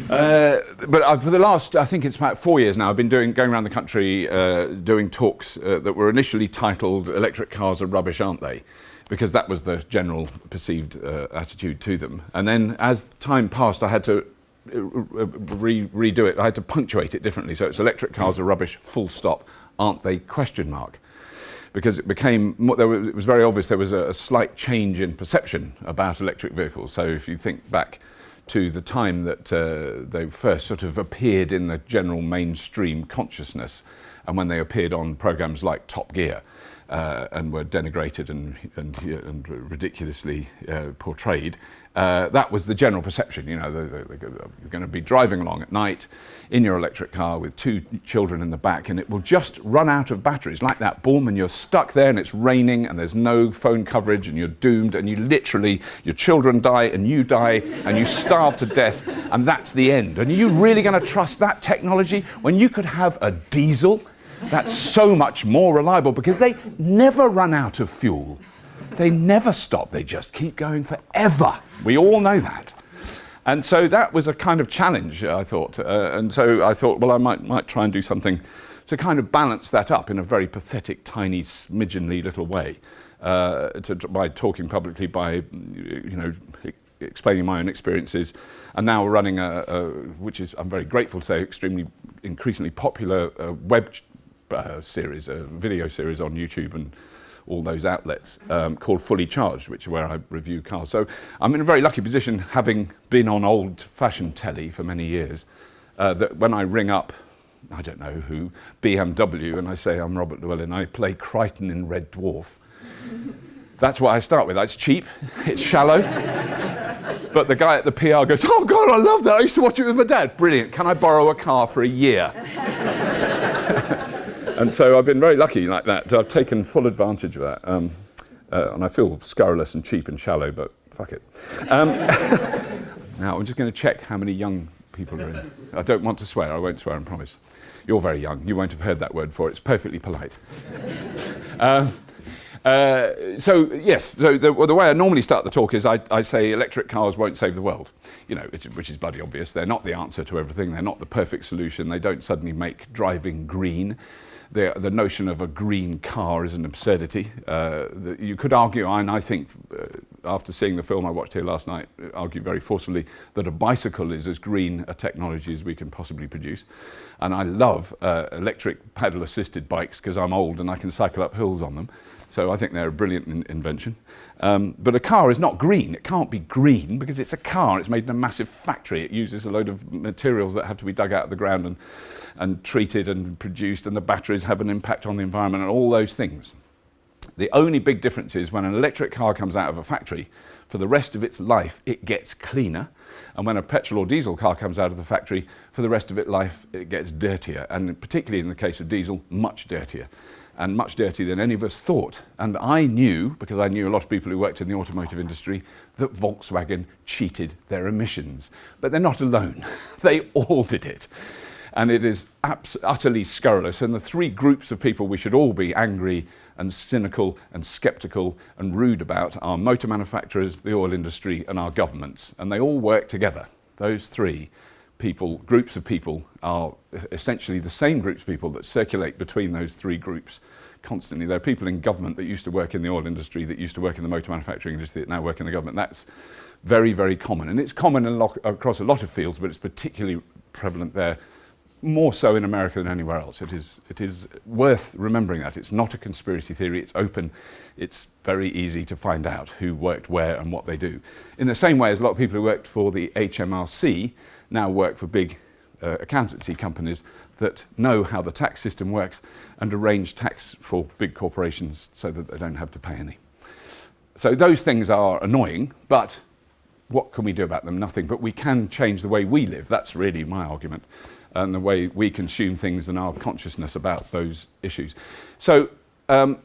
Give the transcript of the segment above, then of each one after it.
But for the last, I think it's about 4 years now, I've been going around the country doing talks that were initially titled "Electric Cars Are Rubbish, Aren't They?" Because that was the general perceived attitude to them. And then as time passed, I had to redo it. I had to punctuate it differently. So it's "Electric cars are rubbish, full stop, aren't they?" ? Because it became, it was very obvious there was a slight change in perception about electric vehicles. So if you think back to the time that they first sort of appeared in the general mainstream consciousness, and when they appeared on programs like Top Gear, and were denigrated and ridiculously portrayed. That was the general perception. You know, you're going to be driving along at night in your electric car with 2 children in the back, and it will just run out of batteries like that, boom, and you're stuck there, and it's raining, and there's no phone coverage, and you're doomed, and your children die, and you starve to death, and that's the end. And are you really going to trust that technology when you could have a diesel that's so much more reliable, because they never run out of fuel. They never stop. They just keep going forever. We all know that. And so that was a kind of challenge, I thought. And so I thought, well, I might try and do something to kind of balance that up in a very pathetic, tiny, smidgenly little way, by talking publicly, by, explaining my own experiences. And now we're running which is, I'm very grateful to say, increasingly popular web series, a video series on YouTube and all those outlets, called Fully Charged, which is where I review cars. So I'm in a very lucky position, having been on old-fashioned telly for many years, that when I ring up, I don't know who, BMW, and I say I'm Robert Llewellyn, I play Crichton in Red Dwarf. That's what I start with. It's cheap, it's shallow, but the guy at the PR goes, "Oh God, I love that, I used to watch it with my dad. Brilliant, can I borrow a car for a year?" And so I've been very lucky like that. I've taken full advantage of that. And I feel scurrilous and cheap and shallow, but fuck it. Now I'm just going to check how many young people are in. I don't want to swear. I won't swear, I promise. You're very young. You won't have heard that word before. It's perfectly polite. So the way I normally start the talk is I say electric cars won't save the world, which is bloody obvious. They're not the answer to everything. They're not the perfect solution. They don't suddenly make driving green. The notion of a green car is an absurdity. You could argue, and I think after seeing the film I watched here last night, argue very forcefully that a bicycle is as green a technology as we can possibly produce. And I love electric pedal-assisted bikes because I'm old and I can cycle up hills on them. So I think they're a brilliant invention. But a car is not green. It can't be green because it's a car. It's made in a massive factory. It uses a load of materials that have to be dug out of the ground and treated and produced, and the batteries have an impact on the environment and all those things. The only big difference is when an electric car comes out of a factory, for the rest of its life, it gets cleaner. And when a petrol or diesel car comes out of the factory, for the rest of its life, it gets dirtier. And particularly in the case of diesel, much dirtier. And much dirtier than any of us thought. And I knew, because I knew a lot of people who worked in the automotive industry, that Volkswagen cheated their emissions. But they're not alone. They all did it. And it is utterly scurrilous. And the 3 groups of people we should all be angry and cynical and sceptical and rude about are motor manufacturers, the oil industry, and our governments. And they all work together. Those 3 groups of people are essentially the same groups of people that circulate between those 3 groups constantly. There are people in government that used to work in the oil industry, that used to work in the motor manufacturing industry, that now work in the government. That's very, very common. And it's common across a lot of fields, but it's particularly prevalent there, more so in America than anywhere else. It is worth remembering that. It's not a conspiracy theory, it's open, it's very easy to find out who worked where and what they do. In the same way as a lot of people who worked for the HMRC now work for big accountancy companies that know how the tax system works and arrange tax for big corporations so that they don't have to pay any. So those things are annoying, but what can we do about them? Nothing, but we can change the way we live. That's really my argument. And the way we consume things and our consciousness about those issues. So the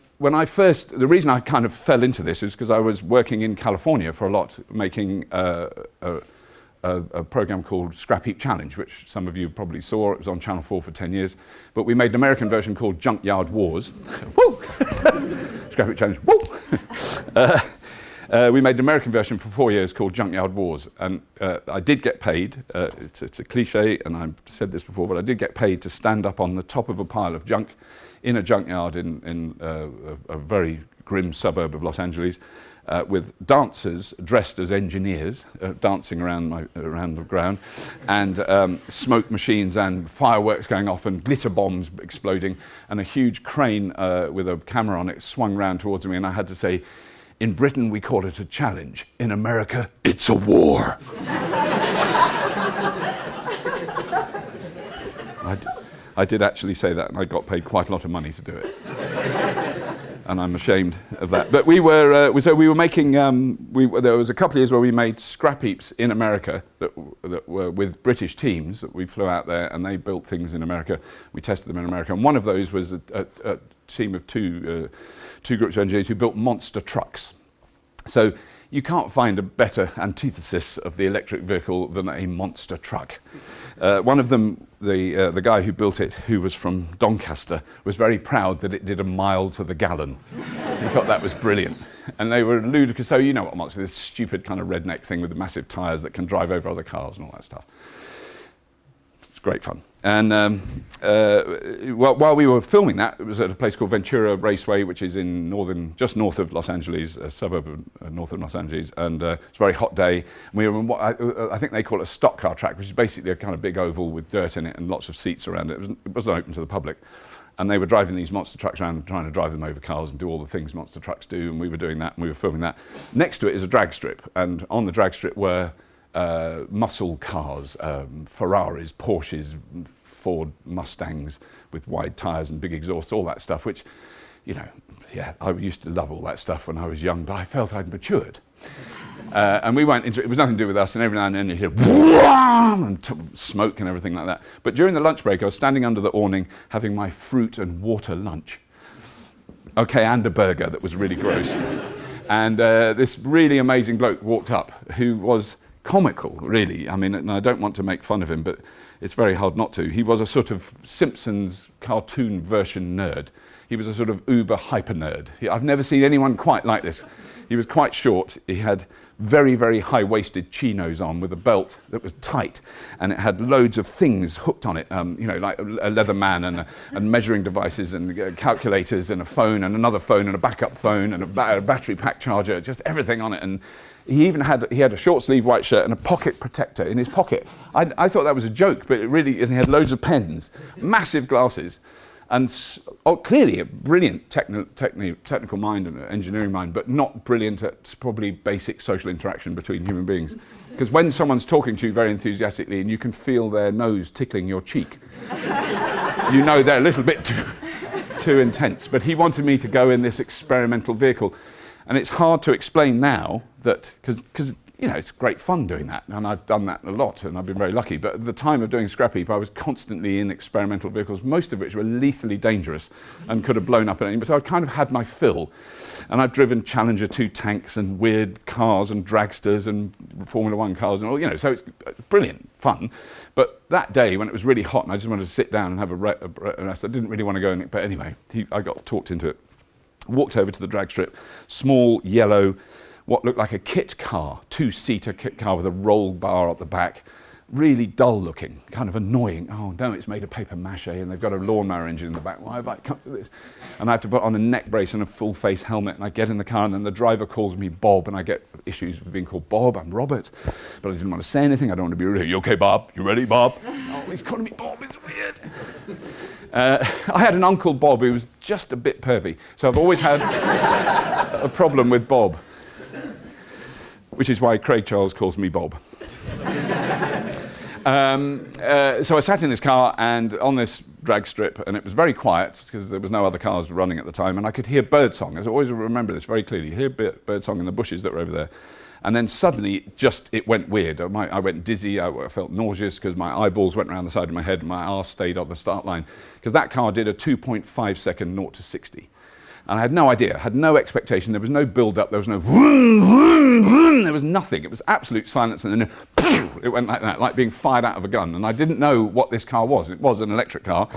reason I kind of fell into this is because I was working in California for a lot, making a program called Scrap Heap Challenge, which some of you probably saw. It was on Channel 4 for 10 years. But we made an American version called Junkyard Wars. Woo! Scrap Heap Challenge. Woo! We made an American version for 4 years called Junkyard Wars, and I did get paid. It's a cliche, and I've said this before, but I did get paid to stand up on the top of a pile of junk in a junkyard in a very grim suburb of Los Angeles, with dancers dressed as engineers dancing around the ground, and smoke machines and fireworks going off and glitter bombs exploding, and a huge crane with a camera on it swung round towards me, and I had to say, "In Britain we call it a challenge. In America, it's a war." I did actually say that, and I got paid quite a lot of money to do it. And I'm ashamed of that. But we were making. There was a couple of years where we made scrap heaps in America that were with British teams that we flew out there, and they built things in America. We tested them in America, and one of those was a team of two groups of engineers who built monster trucks. So you can't find a better antithesis of the electric vehicle than a monster truck. One of them, the guy who built it, who was from Doncaster, was very proud that it did a mile to the gallon. He thought that was brilliant. And they were ludicrous. So you know what monster, this stupid kind of redneck thing with the massive tyres that can drive over other cars and all that stuff. It's great fun. And while we were filming that, it was at a place called Ventura Raceway, which is in just north of Los Angeles, a suburb of north of Los Angeles, and it's a very hot day. And we were on what I think they call it a stock car track, which is basically a kind of big oval with dirt in it and lots of seats around it. It wasn't open to the public. And they were driving these monster trucks around, trying to drive them over cars and do all the things monster trucks do, and we were doing that, and we were filming that. Next to it is a drag strip, and on the drag strip were muscle cars, Ferraris, Porsches, Ford Mustangs with wide tyres and big exhausts, all that stuff, which, you know, yeah, I used to love all that stuff when I was young, but I felt I'd matured. And we went into it, was nothing to do with us, and every now and then you hear and smoke and everything like that. But during the lunch break, I was standing under the awning having my fruit and water lunch. Okay, and a burger that was really gross. And this really amazing bloke walked up who was comical, really. I mean, and I don't want to make fun of him, but it's very hard not to. He was a sort of Simpsons cartoon version nerd. He was a sort of uber hyper nerd. I've never seen anyone quite like this. He was quite short. He had very, very high-waisted chinos on with a belt that was tight, and it had loads of things hooked on it, you know, like a leather man and measuring devices and calculators and a phone and another phone and a backup phone and a battery pack charger, just everything on it. And he even had a short-sleeve white shirt and a pocket protector in his pocket. I thought that was a joke, but and he had loads of pens, massive glasses, and clearly a brilliant technical mind and engineering mind, but not brilliant at probably basic social interaction between human beings. Because when someone's talking to you very enthusiastically and you can feel their nose tickling your cheek, you know they're a little bit too intense. But he wanted me to go in this experimental vehicle. And it's hard to explain now that, because you know, it's great fun doing that, and I've done that a lot, and I've been very lucky. But at the time of doing Scrap Heap, I was constantly in experimental vehicles, most of which were lethally dangerous and could have blown up at anything. So I kind of had my fill, and I've driven Challenger 2 tanks and weird cars and dragsters and Formula 1 cars and all, you know. So it's brilliant fun. But that day when it was really hot and I just wanted to sit down and have a rest, I didn't really want to go in it. But anyway, I got talked into it. Walked over to the drag strip, small yellow, what looked like a kit car, two-seater kit car with a roll bar at the back, really dull looking, kind of annoying. Oh no, it's made of paper mache and they've got a lawnmower engine in the back. Why have I come to this? And I have to put on a neck brace and a full face helmet, and I get in the car and then the driver calls me Bob, and I get issues with being called Bob. I'm Robert, but I didn't want to say anything. I don't want to be rude. You okay, Bob? You ready, Bob? Oh, he's calling me Bob, it's weird. I had an uncle Bob who was just a bit pervy, so I've always had a problem with Bob, which is why Craig Charles calls me Bob. So I sat in this car and on this drag strip, and it was very quiet because there was no other cars running at the time, and I could hear birdsong. I always remember this very clearly. You hear birdsong in the bushes that were over there. And then suddenly, it went weird. I went dizzy, I felt nauseous because my eyeballs went around the side of my head and my arse stayed on the start line. Because that car did a 2.5 second 0 to 60. And I had no idea, had no expectation, there was no build-up, there was no vroom, vroom, vroom, there was nothing. It was absolute silence, and then it went like that, like being fired out of a gun. And I didn't know what this car was. It was an electric car.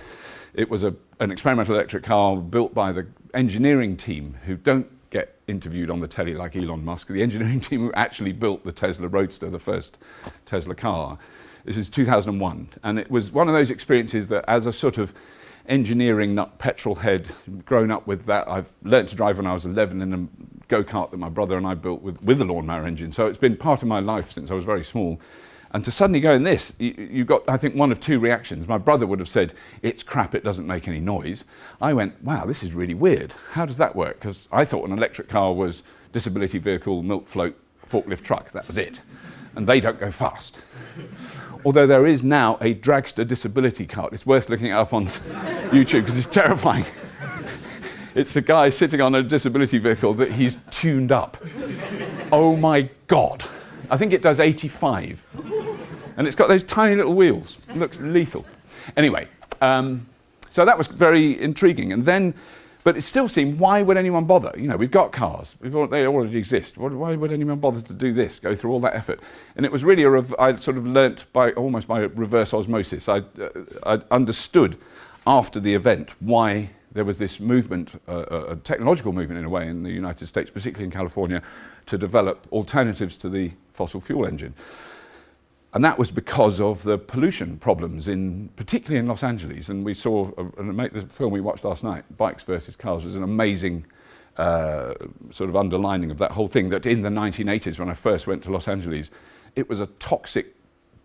It was an experimental electric car built by the engineering team who don't get interviewed on the telly like Elon Musk. The engineering team who actually built the Tesla Roadster, the first Tesla car. This was 2001, and it was one of those experiences that, as a sort of engineering nut petrol head, grown up with that, I've learnt to drive when I was 11 in a go-kart that my brother and I built with a lawnmower engine. So it's been part of my life since I was very small. And to suddenly go in this, you got, I think, one of two reactions. My brother would have said, it's crap, it doesn't make any noise. I went, wow, this is really weird. How does that work? Because I thought an electric car was disability vehicle, milk float, forklift truck. That was it. And they don't go fast. Although there is now a dragster disability cart. It's worth looking it up on YouTube because it's terrifying. It's a guy sitting on a disability vehicle that he's tuned up. Oh my God. I think it does 85. And it's got those tiny little wheels. It looks lethal. Anyway, so that was very intriguing. And then, but it still seemed, why would anyone bother? You know, we've got cars. They already exist. Why would anyone bother to do this, go through all that effort? And it was really, I sort of learnt almost by reverse osmosis. I understood after the event why there was this movement, a technological movement in a way, in the United States, particularly in California, to develop alternatives to the fossil fuel engine. And that was because of the pollution problems, particularly in Los Angeles. And we saw, the film we watched last night, Bikes versus Cars, was an amazing sort of underlining of that whole thing, that in the 1980s, when I first went to Los Angeles, it was a toxic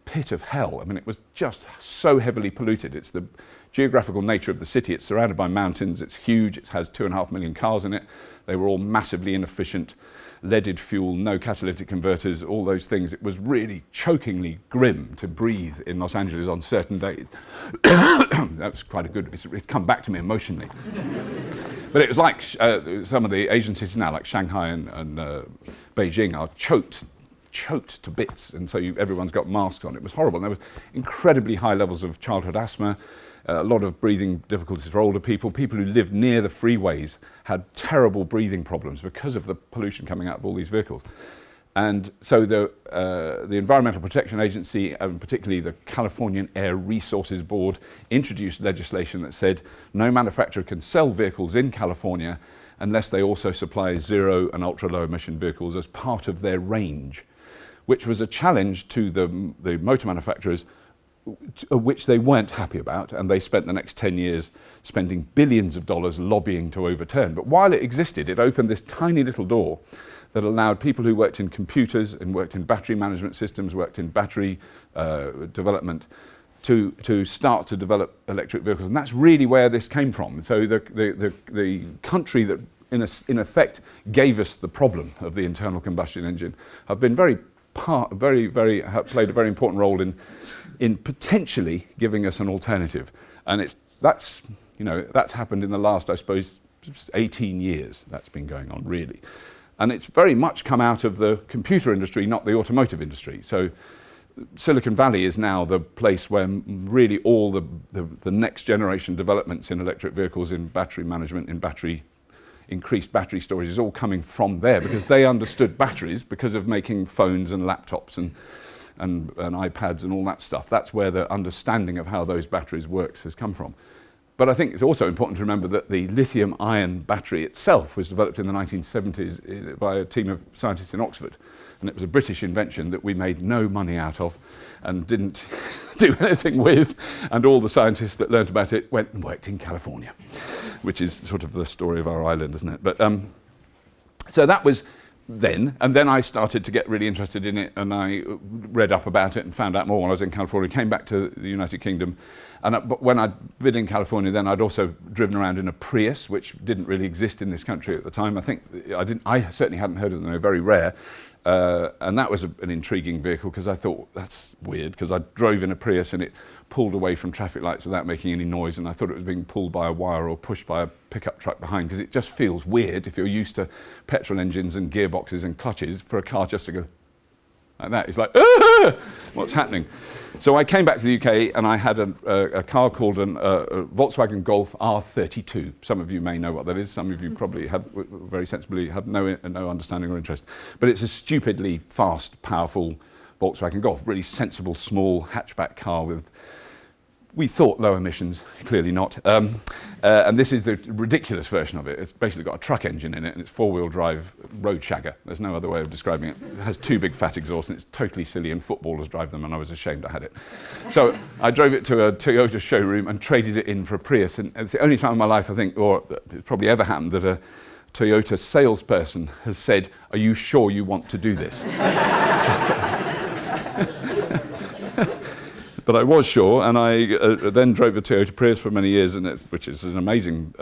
pit of hell. I mean, it was just so heavily polluted. It's the geographical nature of the city. It's surrounded by mountains. It's huge. It has 2.5 million cars in it. They were all massively inefficient, leaded fuel, no catalytic converters, all those things. It was really chokingly grim to breathe in Los Angeles on certain days. That was quite a good, it's come back to me emotionally. But it was like some of the Asian cities now, like Shanghai and Beijing, are choked to bits, and so everyone's got masks on. It was horrible. And there was incredibly high levels of childhood asthma, a lot of breathing difficulties for older people. People who lived near the freeways had terrible breathing problems because of the pollution coming out of all these vehicles. And so the Environmental Protection Agency, and particularly the Californian Air Resources Board, introduced legislation that said no manufacturer can sell vehicles in California unless they also supply zero and ultra-low emission vehicles as part of their range, which was a challenge to the motor manufacturers, which they weren't happy about, and they spent the next 10 years spending billions of dollars lobbying to overturn. But while it existed, it opened this tiny little door that allowed people who worked in computers and worked in battery management systems, worked in battery development, to start to develop electric vehicles. And that's really where this came from. So the country that in effect gave us the problem of the internal combustion engine have been played a very important role in potentially giving us an alternative. And that's happened in the last, I suppose, 18 years. That's been going on, really. And it's very much come out of the computer industry, not the automotive industry. So Silicon Valley is now the place where really all the next generation developments in electric vehicles, in battery management, in increased battery storage is all coming from there, because they understood batteries because of making phones and laptops and iPads and all that stuff. That's where the understanding of how those batteries works has come from. But I think it's also important to remember that the lithium-ion battery itself was developed in the 1970s by a team of scientists in Oxford. And it was a British invention that we made no money out of and didn't do anything with. And all the scientists that learned about it went and worked in California, which is sort of the story of our island, isn't it? But so that was then, and then I started to get really interested in it, and I read up about it and found out more when I was in California, came back to the United Kingdom. But when I'd been in California, then I'd also driven around in a Prius, which didn't really exist in this country at the time. I certainly hadn't heard of them. They were very rare. And that was an intriguing vehicle, because I thought, that's weird, because I drove in a Prius and it pulled away from traffic lights without making any noise, and I thought it was being pulled by a wire or pushed by a pickup truck behind, because it just feels weird if you're used to petrol engines and gearboxes and clutches for a car just to go like that. It's like, ah! What's happening? So I came back to the UK and I had a car called a Volkswagen Golf R32. Some of you may know what that is. Some of you probably have very sensibly had no understanding or interest. But it's a stupidly fast, powerful Volkswagen Golf, really sensible, small hatchback car with We thought low emissions, clearly not. And this is the ridiculous version of it. It's basically got a truck engine in it, and it's four-wheel drive road shagger. There's no other way of describing it. It has two big fat exhausts, and it's totally silly, and footballers drive them, and I was ashamed I had it. So I drove it to a Toyota showroom and traded it in for a Prius, and it's the only time in my life, I think, or it's probably ever happened, that a Toyota salesperson has said, "Are you sure you want to do this?" But I was sure, and I then drove a Toyota Prius for many years, which is an amazing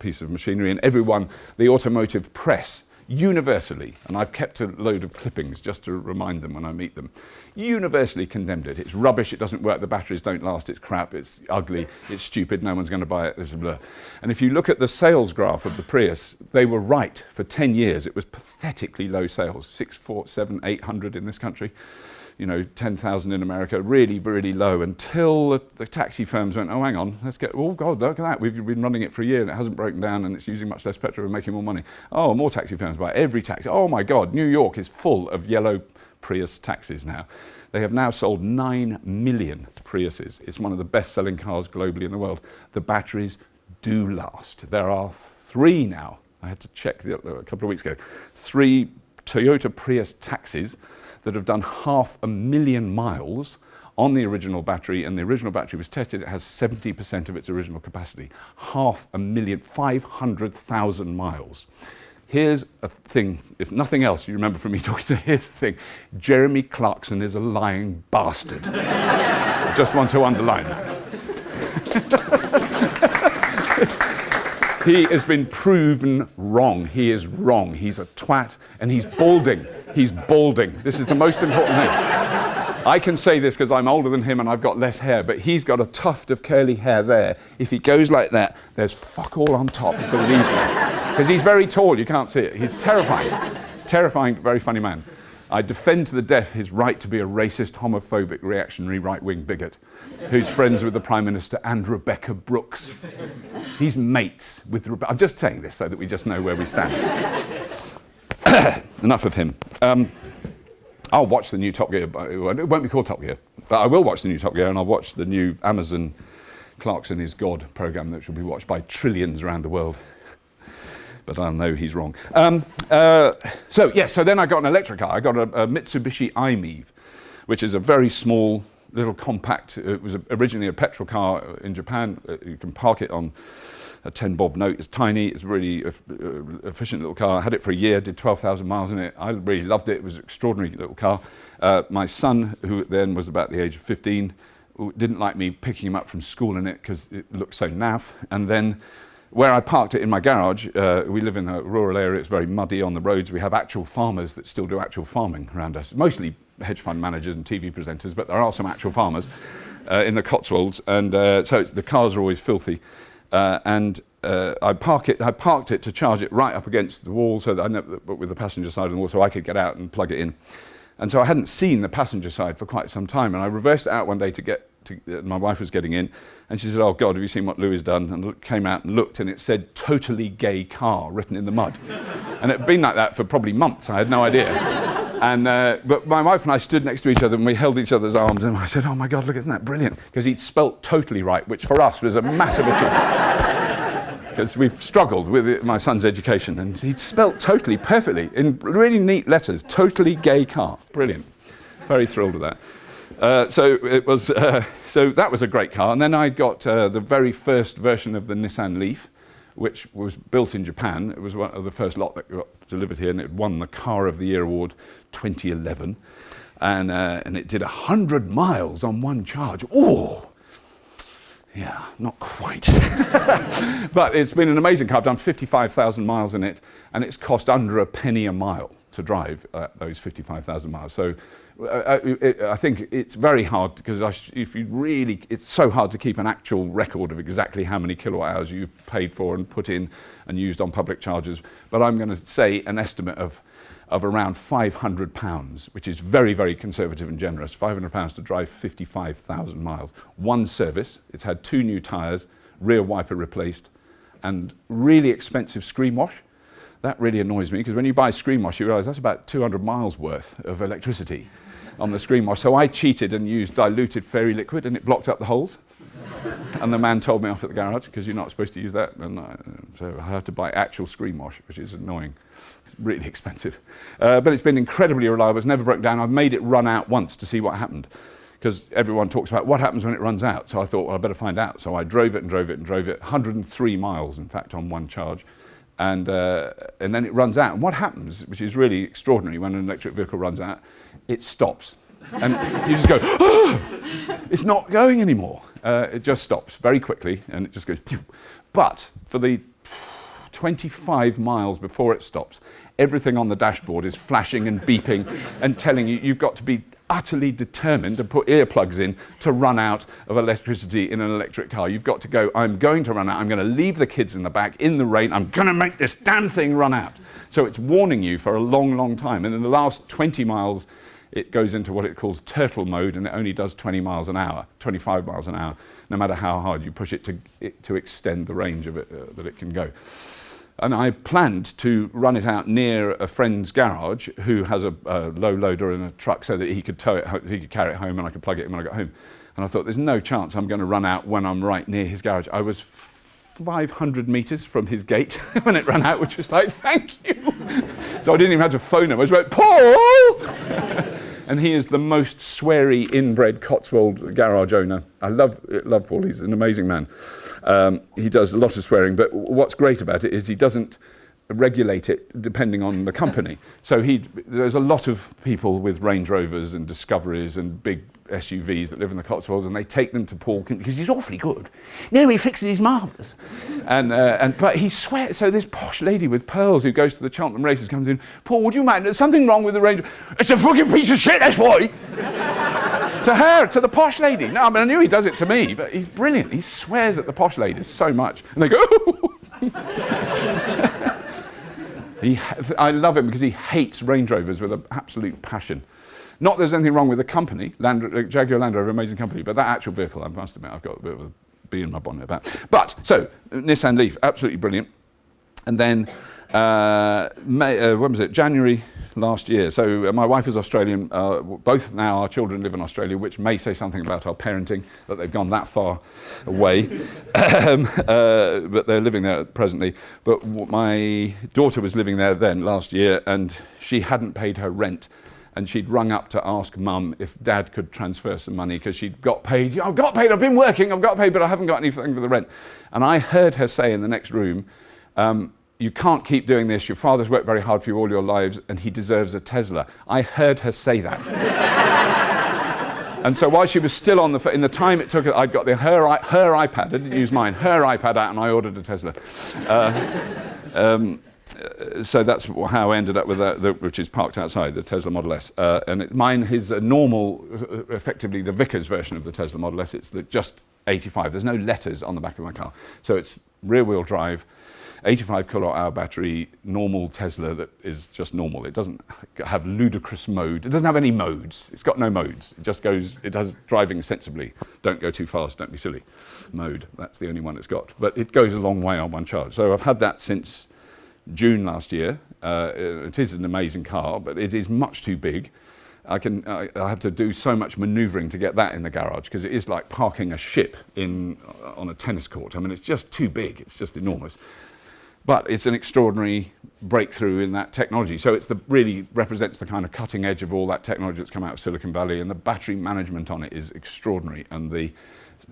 piece of machinery. And everyone, the automotive press, universally, and I've kept a load of clippings just to remind them when I meet them, universally condemned it. It's rubbish, it doesn't work, the batteries don't last, it's crap, it's ugly, it's stupid, no one's going to buy it, there's a blur. And if you look at the sales graph of the Prius, they were right. For 10 years, it was pathetically low sales, 600, 700, 800 in this country. 10,000 in America, really, really low, until the taxi firms went, oh, hang on, oh God, look at that, we've been running it for a year and it hasn't broken down and it's using much less petrol and making more money. Oh, more taxi firms buy it. Every taxi, oh my God, New York is full of yellow Prius taxis now. They have now sold 9 million Priuses. It's one of the best-selling cars globally in the world. The batteries do last. There are 3 now, I had to check a couple of weeks ago, 3 Toyota Prius taxis that have done 500,000 miles on the original battery, and the original battery was tested, it has 70% of its original capacity. 500,000, 500,000 miles. Here's a thing, if nothing else you remember from me talking to, here's the thing, Jeremy Clarkson is a lying bastard. I just want to underline that. He has been proven wrong. He is wrong. He's a twat, and he's balding. He's balding. This is the most important thing. I can say this because I'm older than him and I've got less hair, but he's got a tuft of curly hair there. If he goes like that, there's fuck all on top, believe me. Because he's very tall, you can't see it. He's terrifying. He's a terrifying, very funny man. I defend to the death his right to be a racist, homophobic, reactionary, right-wing bigot who's friends with the Prime Minister and Rebecca Brooks. He's mates with Rebecca. I'm just saying this so that we just know where we stand. Enough of him. I'll watch the new Top Gear. It won't be called Top Gear, but I will watch the new Top Gear, and I'll watch the new Amazon Clarkson is God program that will be watched by trillions around the world. But I'll know he's wrong. So then I got an electric car. I got a Mitsubishi i-MiEV, which is a very small, little compact. It was originally a petrol car in Japan. You can park it on a 10-bob note. It's tiny. It's a really efficient little car. I had it for a year, did 12,000 miles in it. I really loved it. It was an extraordinary little car. My son, who then was about the age of 15, didn't like me picking him up from school in it because it looked so naff. And then where I parked it in my garage, we live in a rural area, it's very muddy on the roads. We have actual farmers that still do actual farming around us, mostly hedge fund managers and TV presenters, but there are some actual farmers in the Cotswolds, and so the cars are always filthy. I parked it to charge it right up against the wall, so that with the passenger side of the wall, so I could get out and plug it in. And so I hadn't seen the passenger side for quite some time, and I reversed it out one day my wife was getting in, and she said, "Oh God, have you seen what Louis done?" And came out and looked, and it said "totally gay car" written in the mud. And it had been like that for probably months. I had no idea. And but my wife and I stood next to each other, and we held each other's arms, and I said, "Oh my God, look, isn't that brilliant?" Because he'd spelt totally right, which for us was a massive achievement. Because we've struggled with my son's education, and he'd spelt totally perfectly in really neat letters. Totally gay car, brilliant. Very thrilled with that. So that was a great car, and then I got the very first version of the Nissan Leaf, which was built in Japan. It was one of the first lot that got delivered here, and it won the Car of the Year award 2011, and it did 100 miles on one charge. Oh, yeah, not quite. But it's been an amazing car. I've done 55,000 miles in it, and it's cost under a penny a mile to drive those 55,000 miles. So I think it's very hard because it's so hard to keep an actual record of exactly how many kilowatt hours you've paid for and put in and used on public chargers. But I'm going to say an estimate of around £500, which is very, very conservative and generous. £500 to drive 55,000 miles. One service. It's had 2 new tyres, rear wiper replaced, and really expensive screen wash. That really annoys me because when you buy screen wash, you realise that's about 200 miles worth of electricity on the screen wash. So I cheated and used diluted fairy liquid, and it blocked up the holes. And the man told me off at the garage, because you're not supposed to use that. And so I had to buy actual screen wash, which is annoying. It's really expensive. But it's been incredibly reliable. It's never broken down. I've made it run out once to see what happened, because everyone talks about what happens when it runs out. So I thought, well, I better find out. So I drove it, 103 miles, in fact, on one charge. And then it runs out. And what happens, which is really extraordinary when an electric vehicle runs out, it stops. And you just go, oh, it's not going anymore. It just stops very quickly, and it just goes, phew. But for the 25 miles before it stops, everything on the dashboard is flashing and beeping and telling you you've got to be utterly determined to put earplugs in to run out of electricity in an electric car. You've got to go, I'm going to run out, I'm going to leave the kids in the back in the rain, I'm going to make this damn thing run out. So it's warning you for a long, long time. And in the last 20 miles, it goes into what it calls turtle mode, and it only does 20 miles an hour, 25 miles an hour, no matter how hard you push it to extend the range of it that it can go. And I planned to run it out near a friend's garage who has a low loader and a truck, so that he could tow it, he could carry it home, and I could plug it in when I got home. And I thought, there's no chance I'm going to run out when I'm right near his garage. I was 500 meters from his gate when it ran out, which was like, thank you. So I didn't even have to phone him. I was like, Paul! And he is the most sweary, inbred Cotswold garage owner. I love Paul. He's an amazing man. He does a lot of swearing, but what's great about it is he doesn't regulate it depending on the company. So there's a lot of people with Range Rovers and Discoveries and big SUVs that live in the Cotswolds, and they take them to Paul because he's awfully good. No, he fixes his marvellous. But he swears. So this posh lady with pearls who goes to the Cheltenham races comes in, Paul, would you mind? There's something wrong with the Range Rover. It's a fucking piece of shit, that's why. To her, to the posh lady. No, I mean, I knew he does it to me, but he's brilliant. He swears at the posh ladies so much. And they go, I love him because he hates Range Rovers with an absolute passion. Not that there's anything wrong with the company, Jaguar Land Rover, amazing company, but that actual vehicle, I must admit, I've got a bit of a bee in my bonnet about. But, so, Nissan Leaf, absolutely brilliant. And then, when was it? January last year. So my wife is Australian. Both now our children live in Australia, which may say something about our parenting, that they've gone that far away. But they're living there presently. But my daughter was living there then last year, and she hadn't paid her rent. And she'd rung up to ask Mum if Dad could transfer some money because she'd got paid. I've got paid, I've been working, I've got paid, but I haven't got anything for the rent. And I heard her say in the next room, you can't keep doing this. Your father's worked very hard for you all your lives, and he deserves a Tesla. I heard her say that. And so while she was still on in the time it took, I'd got her iPad, I didn't use mine, her iPad out, and I ordered a Tesla. So that's how I ended up with that, which is parked outside, the Tesla Model S. Mine is a normal, effectively the Vickers version of the Tesla Model S. It's just 85. There's no letters on the back of my car. So it's rear-wheel drive, 85 kilowatt-hour battery, normal Tesla that is just normal. It doesn't have ludicrous mode. It doesn't have any modes. It's got no modes. It just goes, it does driving sensibly. Don't go too fast, don't be silly. Mode, that's the only one it's got. But it goes a long way on one charge. So I've had that since June last year. It is an amazing car, but it is much too big. I have to do so much manoeuvring to get that in the garage because it is like parking a ship on a tennis court. I mean, it's just too big. It's just enormous. But it's an extraordinary breakthrough in that technology. So it's really represents the kind of cutting edge of all that technology that's come out of Silicon Valley, and the battery management on it is extraordinary, and the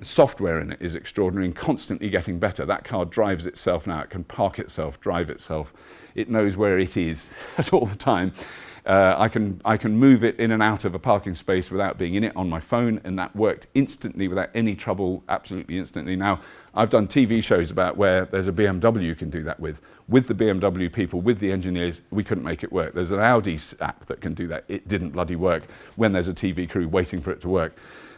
software in it is extraordinary and constantly getting better. That car drives itself now. It can park itself, drive itself. It knows where it is at all the time. I can move it in and out of a parking space without being in it on my phone, and that worked instantly without any trouble, absolutely instantly. Now, I've done TV shows about where there's a BMW you can do that with. With the BMW people, with the engineers, we couldn't make it work. There's an Audi app that can do that. It didn't bloody work when there's a TV crew waiting for it to work.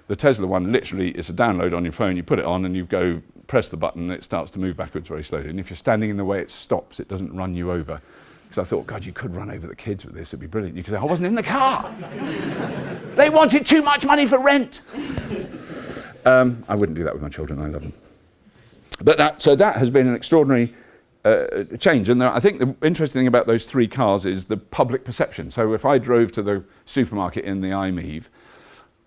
The Tesla one, literally, it's a download on your phone. You put it on and you go press the button and it starts to move backwards very slowly. And if you're standing in the way, it stops. It doesn't run you over. Because I thought, God, you could run over the kids with this. It'd be brilliant. You could say, I wasn't in the car. They wanted too much money for rent. I wouldn't do that with my children. I love them. But that has been an extraordinary change. And I think the interesting thing about those three cars is the public perception. So if I drove to the supermarket in the iMeave,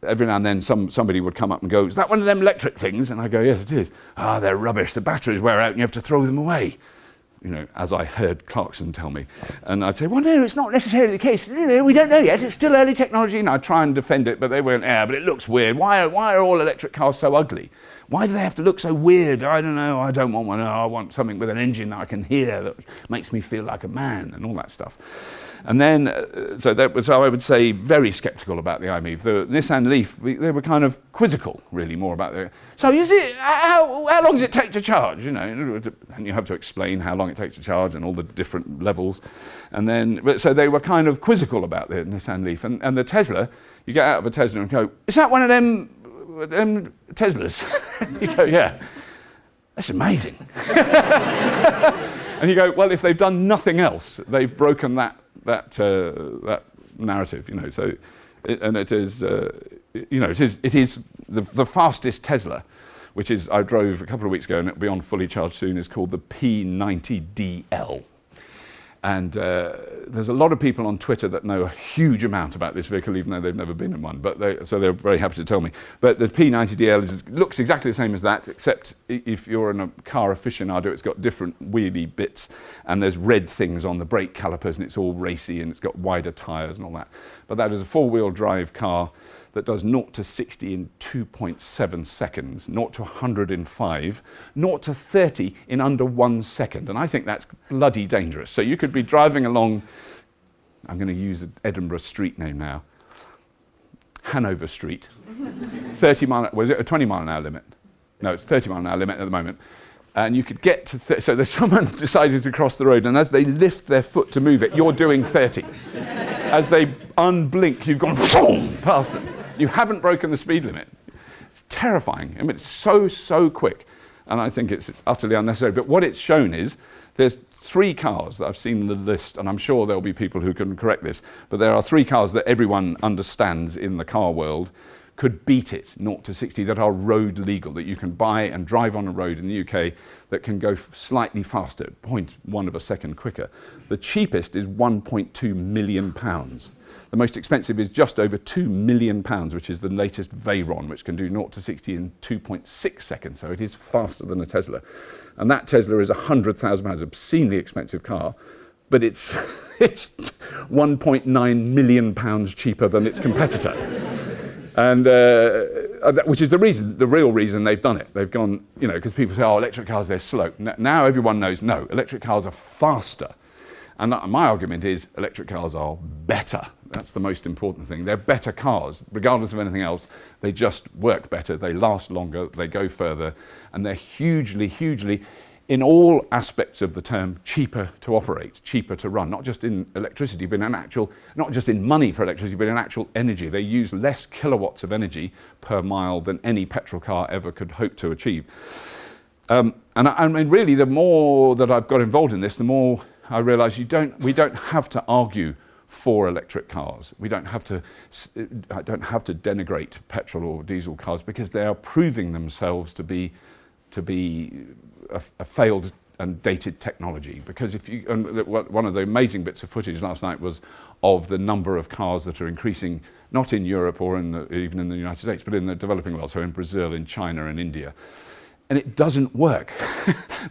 every now and then somebody would come up and go, is that one of them electric things? And I go, yes, it is. Ah, they're rubbish. The batteries wear out and you have to throw them away. You know, as I heard Clarkson tell me. And I'd say, well, no, it's not necessarily the case. No, we don't know yet. It's still early technology. And I'd try and defend it, but they went, yeah, but it looks weird. Why are all electric cars so ugly? Why do they have to look so weird? I don't know. I don't want one. Oh, I want something with an engine that I can hear that makes me feel like a man and all that stuff. And then, so I would say very sceptical about the iMIV. The Nissan Leaf, they were kind of quizzical, really, more about the. So is it, how long does it take to charge? You know, and you have to explain how long it takes to charge and all the different levels. And then, so they were kind of quizzical about the Nissan Leaf. And the Tesla, you get out of a Tesla and go, is that one of them Teslas? You go, yeah. That's amazing. And you go, well, if they've done nothing else, they've broken that narrative, you know. So, it is the fastest Tesla, which is I drove a couple of weeks ago, and it'll be on fully charged soon. Is called the P90DL. And there's a lot of people on Twitter that know a huge amount about this vehicle, even though they've never been in one. But so they're very happy to tell me. But the P90DL looks exactly the same as that, except if you're a car aficionado, it's got different wheelie bits, and there's red things on the brake calipers, and it's all racy, and it's got wider tyres and all that. But that is a four-wheel drive car that does 0 to 60 in 2.7 seconds, 0 to 100 in 5, 0 to 30 in under 1 second. And I think that's bloody dangerous. So you could be driving along, I'm going to use an Edinburgh street name now, Hanover Street, 30 mile, was it a 20 mile an hour limit? No, it's 30 mile an hour limit at the moment. And you could get to, so there's someone decided to cross the road, and as they lift their foot to move it, you're doing 30. As they unblink, you've gone past them. You haven't broken the speed limit. It's terrifying. I mean, it's so quick. And I think it's utterly unnecessary. But what it's shown is there's 3 cars that I've seen in the list, and I'm sure there'll be people who can correct this, but there are 3 cars that everyone understands in the car world could beat it, 0 to 60, that are road legal, that you can buy and drive on a road in the UK that can go slightly faster, 0.1 of a second quicker. The cheapest is £1.2 million. The most expensive is just over £2 million, which is the latest Veyron, which can do 0 to 60 in 2.6 seconds. So it is faster than a Tesla. And that Tesla is £100,000, obscenely expensive car, but it's £1.9 million cheaper than its competitor. And which is the real reason they've done it. They've gone, you know, because people say, oh, electric cars, they're slow. Now everyone knows, no, electric cars are faster. And my argument is electric cars are better. That's the most important thing. They're better cars, regardless of anything else. They just work better, they last longer, they go further, and they're hugely, in all aspects of the term, cheaper to operate, cheaper to run, not just in electricity, but not just in money for electricity, but in actual energy. They use less kilowatts of energy per mile than any petrol car ever could hope to achieve. And I mean, really, the more that I've got involved in this, the more I realise we don't have to argue for electric cars. I don't have to denigrate petrol or diesel cars, because they are proving themselves to be a failed and dated technology. Because one of the amazing bits of footage last night was of the number of cars that are increasing, not in Europe or even in the United States, but in the developing world, so in Brazil, in China and India. And it doesn't work.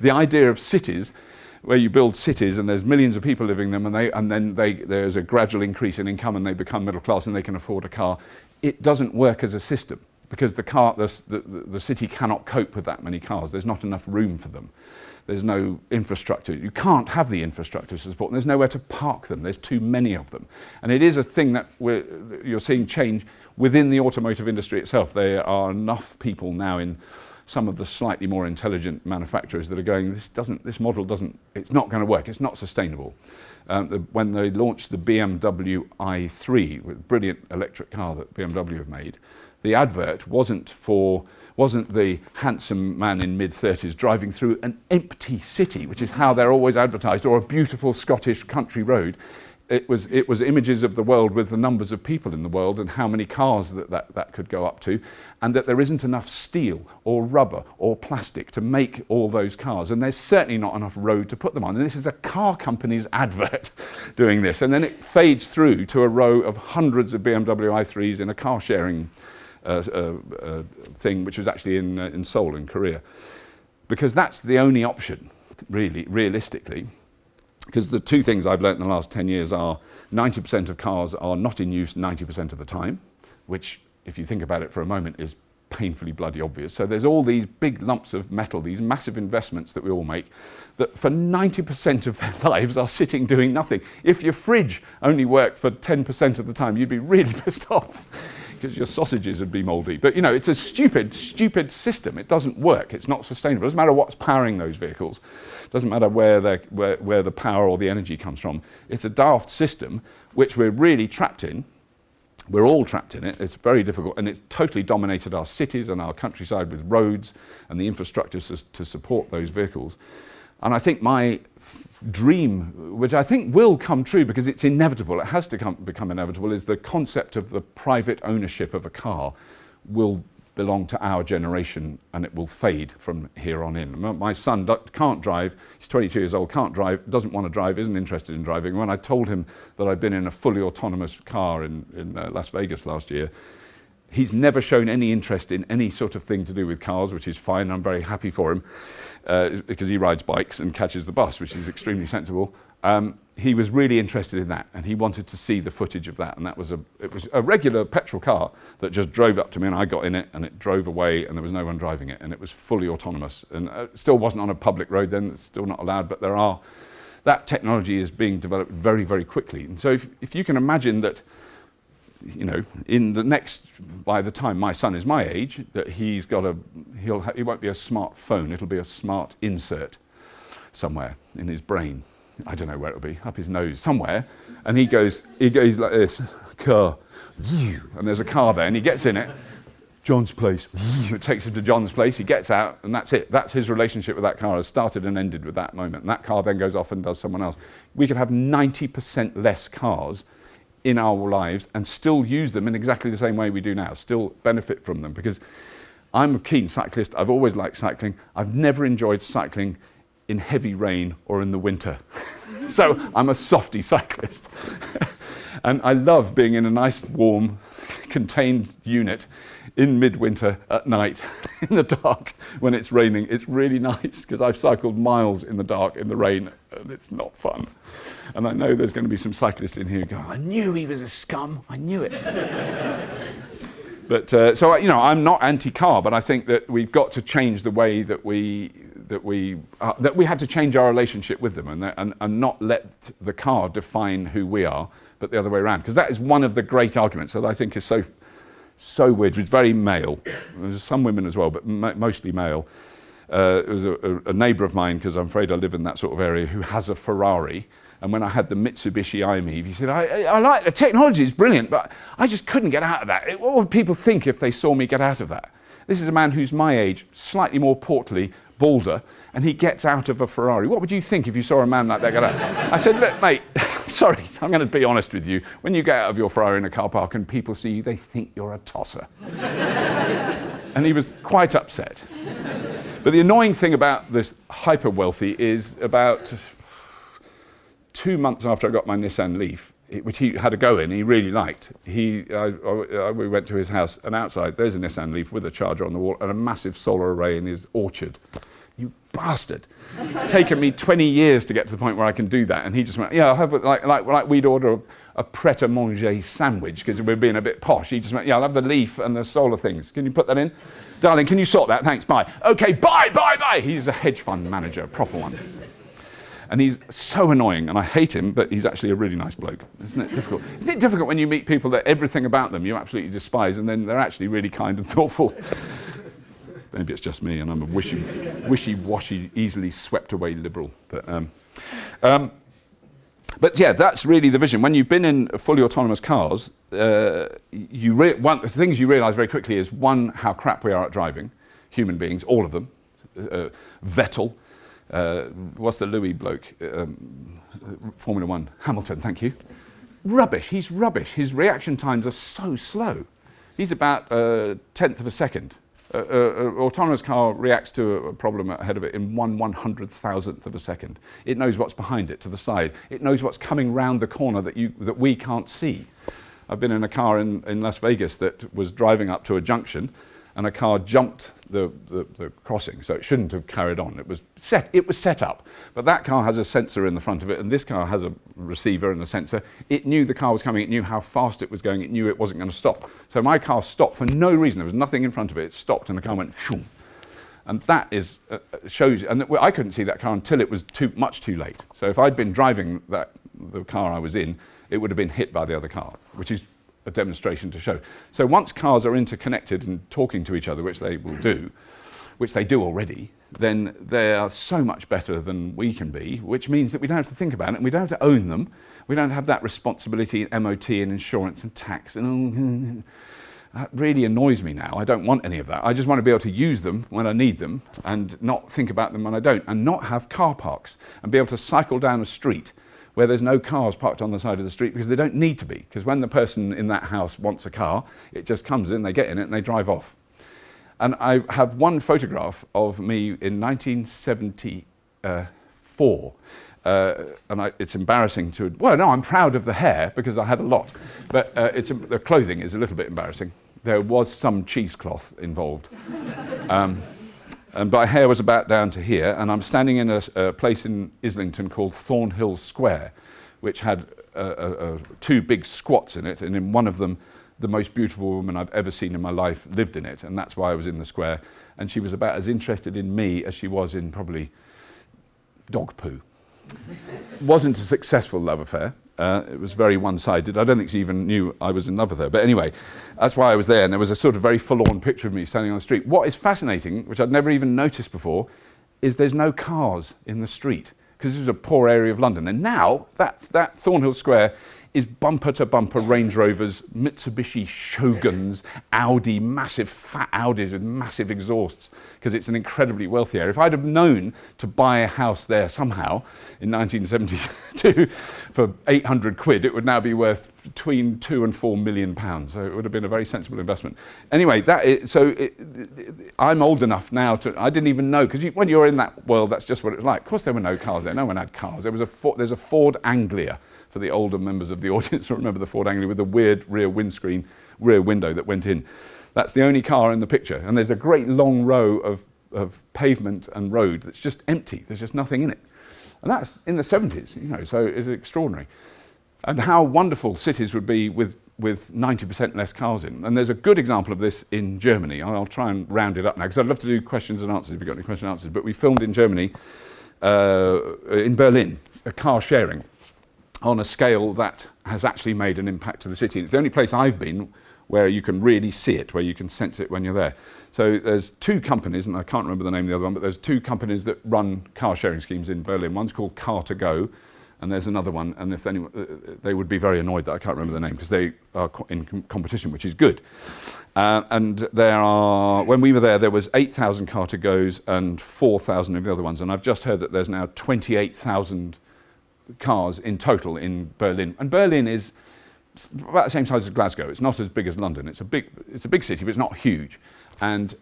The idea of cities, where you build cities and there's millions of people living in them, and then there's a gradual increase in income and they become middle class and they can afford a car, it doesn't work as a system, because the city cannot cope with that many cars. There's not enough room for them. There's no infrastructure. You can't have the infrastructure to support them. There's nowhere to park them. There's too many of them. And it is a thing that you're seeing change within the automotive industry itself. There are enough people now in some of the slightly more intelligent manufacturers that are going, this model it's not going to work, it's not sustainable. When they launched the BMW i3, with a brilliant electric car that BMW have made, the advert wasn't the handsome man in mid-30s driving through an empty city, which is how they're always advertised, or a beautiful Scottish country road. It was images of the world with the numbers of people in the world and how many cars that could go up to, and that there isn't enough steel or rubber or plastic to make all those cars, and there's certainly not enough road to put them on. And this is a car company's advert doing this, and then it fades through to a row of hundreds of BMW i3s in a car sharing thing, which was actually in Seoul, in Korea. Because that's the only option, really, realistically. Because the two things I've learnt in the last 10 years are 90% of cars are not in use 90% of the time, which, if you think about it for a moment, is painfully bloody obvious. So there's all these big lumps of metal, these massive investments that we all make, that for 90% of their lives are sitting doing nothing. If your fridge only worked for 10% of the time, you'd be really pissed off, because your sausages would be mouldy. But you know, it's a stupid system. It doesn't work. It's not sustainable. It doesn't matter what's powering those vehicles. It doesn't matter where the power or the energy comes from. It's a daft system which we're really trapped in. We're all trapped in it. It's very difficult, and it's totally dominated our cities and our countryside with roads and the infrastructure to support those vehicles. And I think my dream, which I think will come true because it's inevitable, it has to become inevitable, is the concept of the private ownership of a car will belong to our generation, and it will fade from here on in. My son can't drive. He's 22 years old, can't drive, doesn't want to drive, isn't interested in driving. When I told him that I'd been in a fully autonomous car in Las Vegas last year, he's never shown any interest in any sort of thing to do with cars, which is fine. I'm very happy for him because he rides bikes and catches the bus, which is extremely sensible. He was really interested in that, and he wanted to see the footage of that. And it was a regular petrol car that just drove up to me, and I got in it, and it drove away, and there was no one driving it, and it was fully autonomous. And it still wasn't on a public road then; it's still not allowed. But that technology is being developed very, very quickly. And so, if you can imagine that, you know, by the time my son is my age, that he won't be a smartphone; it'll be a smart insert somewhere in his brain. I don't know where it'll be, up his nose, somewhere. And he goes like this, car, and there's a car there, and he gets in it, John's place, it takes him to John's place, he gets out, and that's it. That's his relationship with that car, has started and ended with that moment. And that car then goes off and does someone else. We could have 90% less cars in our lives and still use them in exactly the same way we do now, still benefit from them. Because I'm a keen cyclist, I've always liked cycling, I've never enjoyed cycling in heavy rain or in the winter. So I'm a softy cyclist. And I love being in a nice, warm, contained unit in midwinter at night in the dark when it's raining. It's really nice because I've cycled miles in the dark in the rain, and it's not fun. And I know there's going to be some cyclists in here going, I knew he was a scum, I knew it. But so, you know, I'm not anti-car, but I think that we've got to change the way that we had to change our relationship with them, and not let the car define who we are, but the other way around. Because that is one of the great arguments that I think is so weird. It's very male. There's some women as well, but mostly male. It was a neighbour of mine, because I'm afraid I live in that sort of area, who has a Ferrari. And when I had the Mitsubishi i-MiEV, he said, I like the technology, it's brilliant, but I just couldn't get out of that. What would people think if they saw me get out of that? This is a man who's my age, slightly more portly, balder, and he gets out of a Ferrari. What would you think if you saw a man like that get out? I said, look, mate, sorry, I'm going to be honest with you. When you get out of your Ferrari in a car park and people see you, they think you're a tosser. And he was quite upset. But the annoying thing about this hyper-wealthy is about 2 months after I got my Nissan Leaf, which he had a go in, he really liked. We went to his house, and outside there's a Nissan Leaf with a charger on the wall and a massive solar array in his orchard. You bastard! It's taken me 20 years to get to the point where I can do that, and he just went, yeah, I'll have like we'd order a pret-a-manger sandwich because we're being a bit posh. He just went, yeah, I'll have the Leaf and the solar things. Can you put that in? Darling, can you sort that? Thanks, bye. Okay, bye. He's a hedge fund manager, a proper one. And he's so annoying, and I hate him, but he's actually a really nice bloke. Isn't it difficult? Isn't it difficult when you meet people that everything about them you absolutely despise, and then they're actually really kind and thoughtful? Maybe it's just me, and I'm a wishy-washy, easily swept away liberal. But yeah, that's really the vision. When you've been in fully autonomous cars, one of the things you realise very quickly is, one, how crap we are at driving, human beings, all of them. Vettel. What's the Louis bloke? Formula One. Hamilton, thank you. Rubbish. He's rubbish. His reaction times are so slow. He's about a tenth of a second. An autonomous car reacts to a problem ahead of it in 1/100,000th of a second. It knows what's behind it, to the side. It knows what's coming round the corner that we can't see. I've been in a car in Las Vegas that was driving up to a junction, and a car jumped the crossing, so it shouldn't have carried on. It was set up, but that car has a sensor in the front of it, and this car has a receiver and a sensor. It knew the car was coming, it knew how fast it was going, it knew it wasn't going to stop. So my car stopped for no reason. There was nothing in front of it. It stopped, and the car went phew. And that is shows, and I couldn't see that car until it was much too late. So if I'd been driving the car I was in, it would have been hit by the other car, which is a demonstration to show. So once cars are interconnected and talking to each other, which they will do, which they do already, then they are so much better than we can be, which means that we don't have to think about it, and we don't have to own them. We don't have that responsibility in MOT and insurance and tax and that really annoys me now. I don't want any of that. I just want to be able to use them when I need them and not think about them when I don't, and not have car parks and be able to cycle down a street where there's no cars parked on the side of the street, because they don't need to be. Because when the person in that house wants a car, it just comes in, they get in it and they drive off. And I have one photograph of me in 1974. It's embarrassing to, well, no, I'm proud of the hair because I had a lot, but the clothing is a little bit embarrassing. There was some cheesecloth involved. And my hair was about down to here, and I'm standing in a place in Islington called Thornhill Square, which had two big squats in it, and in one of them, the most beautiful woman I've ever seen in my life lived in it, and that's why I was in the square. And she was about as interested in me as she was in probably dog poo. Wasn't a successful love affair. It was very one-sided. I don't think she even knew I was in love with her. But anyway, that's why I was there, and there was a sort of very forlorn picture of me standing on the street. What is fascinating, which I'd never even noticed before, is there's no cars in the street, because this was a poor area of London. And now, that Thornhill Square is bumper to bumper Range Rovers, Mitsubishi Shoguns, Audi, massive fat Audis with massive exhausts, because it's an incredibly wealthy area. If I'd have known to buy a house there somehow in 1972 for 800 quid, it would now be worth between 2 and 4 million pounds. So it would have been a very sensible investment. Anyway, I'm old enough now I didn't even know, because when you're in that world, that's just what it was like. Of course, there were no cars there. No one had cars. There's a Ford Anglia. For the older members of the audience who remember the Ford Anglia with the weird rear window that went in. That's the only car in the picture. And there's a great long row of pavement and road that's just empty. There's just nothing in it. And that's in the 70s, so it's extraordinary. And how wonderful cities would be with 90% less cars in. And there's a good example of this in Germany. I'll try and round it up now, because I'd love to do questions and answers if you've got any questions and answers. But we filmed in Germany, in Berlin, a car sharing, on a scale that has actually made an impact to the city. It's the only place I've been where you can really see it, where you can sense it when you're there. So there's two companies, and I can't remember the name of the other one, but there's two companies that run car sharing schemes in Berlin. One's called Car2Go, and there's another one, and if anyone, they would be very annoyed that I can't remember the name, because they are in competition, which is good. And when we were there was 8,000 Car2Gos and 4,000 of the other ones, and I've just heard that there's now 28,000 cars in total in Berlin. And Berlin is about the same size as Glasgow. It's not as big as London. It's a big city, but it's not huge. And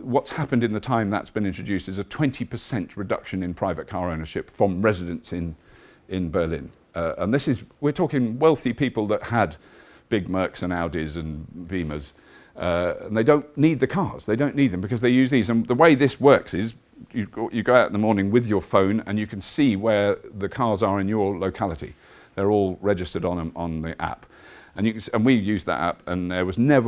what's happened in the time that's been introduced is a 20% reduction in private car ownership from residents in Berlin. And we're talking wealthy people that had big Mercs and Audis and Beamers. And they don't need the cars. They don't need them because they use these. And the way this works is you go out in the morning with your phone and you can see where the cars are in your locality. They're all registered on the app. And we used that app, and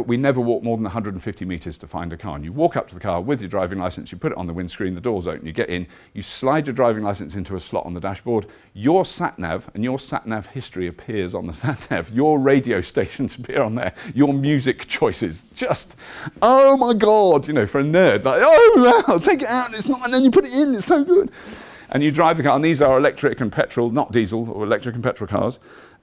we never walked more than 150 metres to find a car. And you walk up to the car with your driving licence, you put it on the windscreen, the door's open, you get in, you slide your driving licence into a slot on the dashboard, your sat-nav and your sat-nav history appears on the sat-nav, your radio stations appear on there, your music choices, just, oh my God, for a nerd, like, oh wow, take it out, it's not, and then you put it in, it's so good. And you drive the car, and these are electric and petrol, not diesel, or electric and petrol cars.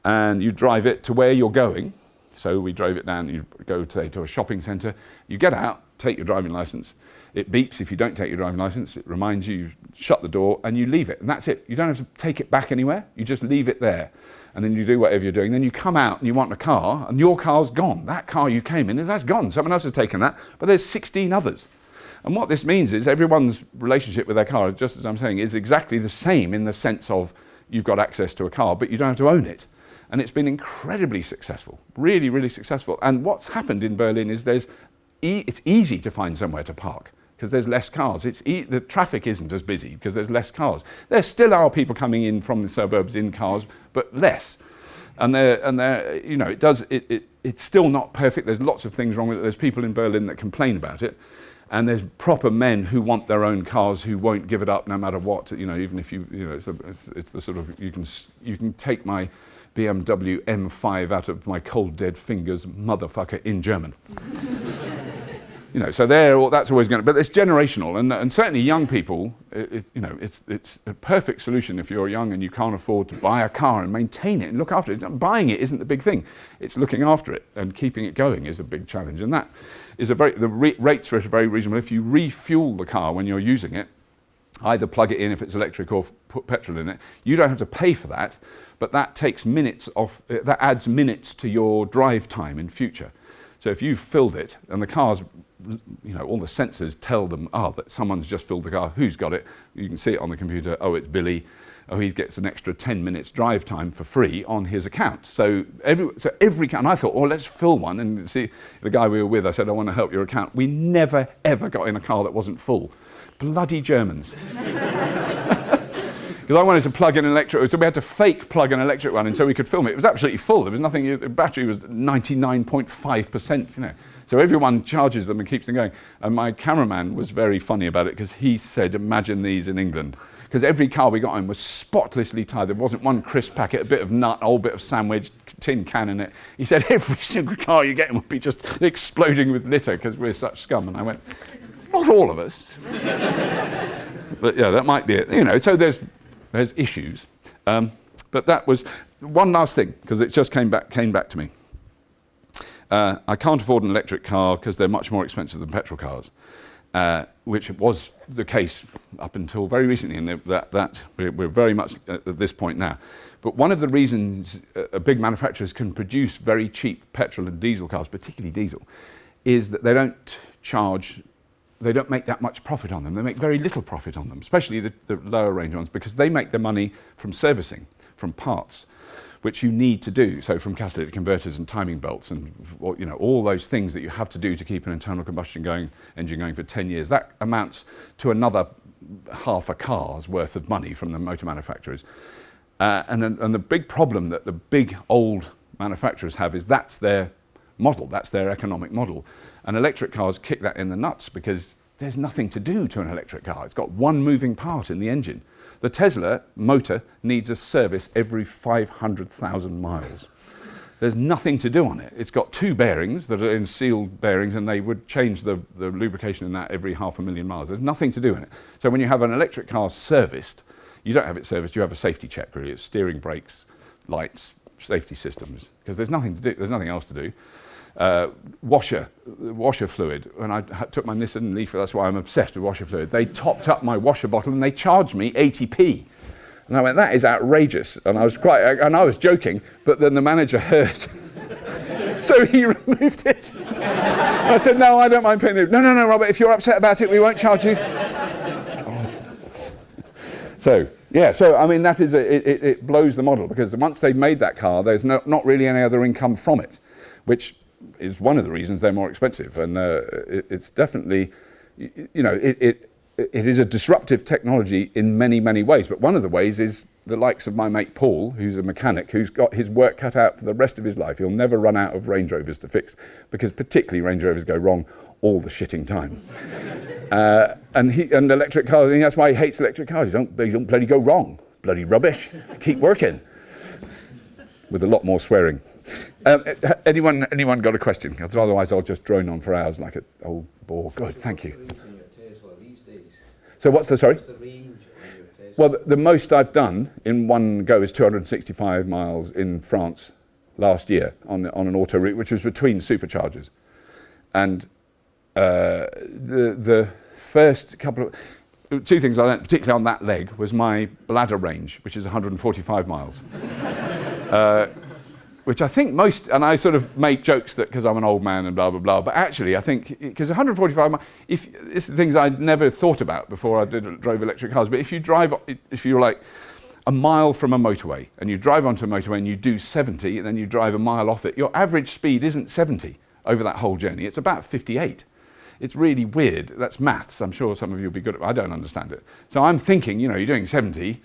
And you drive it to where you're going. So we drove it down, you go to a shopping centre, you get out, take your driving licence, it beeps if you don't take your driving licence, it reminds you, shut the door, and you leave it, and that's it. You don't have to take it back anywhere, you just leave it there. And then you do whatever you're doing, then you come out and you want a car, and your car's gone. That car you came in, that's gone, someone else has taken that, but there's 16 others. And what this means is everyone's relationship with their car, just as I'm saying, is exactly the same in the sense of you've got access to a car, but you don't have to own it. And it's been incredibly successful, really, really successful. And what's happened in Berlin is it's easy to find somewhere to park because there's less cars. The traffic isn't as busy because there's less cars. There still are people coming in from the suburbs in cars, but less. And it's still not perfect. There's lots of things wrong with it. There's people in Berlin that complain about it. And there's proper men who want their own cars, who won't give it up no matter what. Even if it's the sort of, you can take my BMW M5 out of my cold dead fingers, motherfucker, in German. So that's always going to, but it's generational, and certainly young people, it's a perfect solution if you're young and you can't afford to buy a car and maintain it and look after it. Buying it isn't the big thing. It's looking after it, and keeping it going is a big challenge, and that is the rates for it are very reasonable. If you refuel the car when you're using it, either plug it in if it's electric or put petrol in it, you don't have to pay for that, but that takes minutes off, that adds minutes to your drive time in future. So if you've filled it and the car's, all the sensors tell them, that someone's just filled the car, who's got it? You can see it on the computer, it's Billy. He gets an extra 10 minutes drive time for free on his account. So every car, and I thought, let's fill one. And see, the guy we were with, I said, I want to help your account. We never, ever got in a car that wasn't full. Bloody Germans. Because I wanted to plug in an electric, so we had to fake plug an electric one until we could film it. It was absolutely full. There was nothing, the battery was 99.5%, So everyone charges them and keeps them going. And my cameraman was very funny about it because he said, imagine these in England. Because every car we got in was spotlessly tied. There wasn't one crisp packet, a bit of nut, old bit of sandwich, tin can in it. He said every single car you get in would be just exploding with litter because we're such scum. And I went, not all of us. But yeah, that might be it. So there's issues. But that was one last thing, because it just came back to me. I can't afford an electric car because they're much more expensive than petrol cars, which was the case up until very recently, and that we're very much at this point now. But one of the reasons big manufacturers can produce very cheap petrol and diesel cars, particularly diesel, is that they don't make that much profit on them. They make very little profit on them, especially the lower range ones, because they make their money from servicing, from parts, which you need to do. So from catalytic converters and timing belts and all those things that you have to do to keep an internal combustion engine going for 10 years. That amounts to another half a car's worth of money from the motor manufacturers. And the big problem that the big old manufacturers have is that's their model, that's their economic model. And electric cars kick that in the nuts because there's nothing to do to an electric car. It's got one moving part in the engine. The Tesla motor needs a service every 500,000 miles. There's nothing to do on it. It's got two bearings that are in sealed bearings, and they would change the lubrication in that every 500,000 miles. There's nothing to do in it. So when you have an electric car serviced, you don't have it serviced, you have a safety check really. It's steering, brakes, lights, safety systems, because there's nothing to do, there's nothing else to do. Washer fluid. When I took my Nissan Leaf, that's why I'm obsessed with washer fluid. They topped up my washer bottle and they charged me 80p. And I went, that is outrageous. And I was joking, but then the manager heard. So he removed it. I said, no, I don't mind paying it. No, Robert, if you're upset about it, we won't charge you. So I mean, that is it blows the model, because once they've made that car, there's not really any other income from it, which is one of the reasons they're more expensive. And it's definitely, it is a disruptive technology in many, many ways. But one of the ways is the likes of my mate Paul, who's a mechanic, who's got his work cut out for the rest of his life. He'll never run out of Range Rovers to fix, because particularly Range Rovers go wrong all the shitting time. And electric cars, and that's why he hates electric cars. You don't bloody go wrong. Bloody rubbish. Keep working. With a lot more swearing. Anyone got a question? Otherwise I'll just drone on for hours like an old bore. Good, thank you. So what's the range on your Tesla? Well, the most I've done in one go is 265 miles in France last year on an auto route, which was between superchargers. And the first couple of... Two things I learned, particularly on that leg, was my bladder range, which is 145 miles. Which I think most, and I sort of make jokes that because I'm an old man and blah, blah, blah, but actually I think, because 145 miles, it's the things I'd never thought about before I drove electric cars, but if you're like, a mile from a motorway, and you drive onto a motorway and you do 70, and then you drive a mile off it, your average speed isn't 70 over that whole journey. It's about 58. It's really weird. That's maths. I'm sure some of you will be good at it. I don't understand it. So I'm thinking, you're doing 70,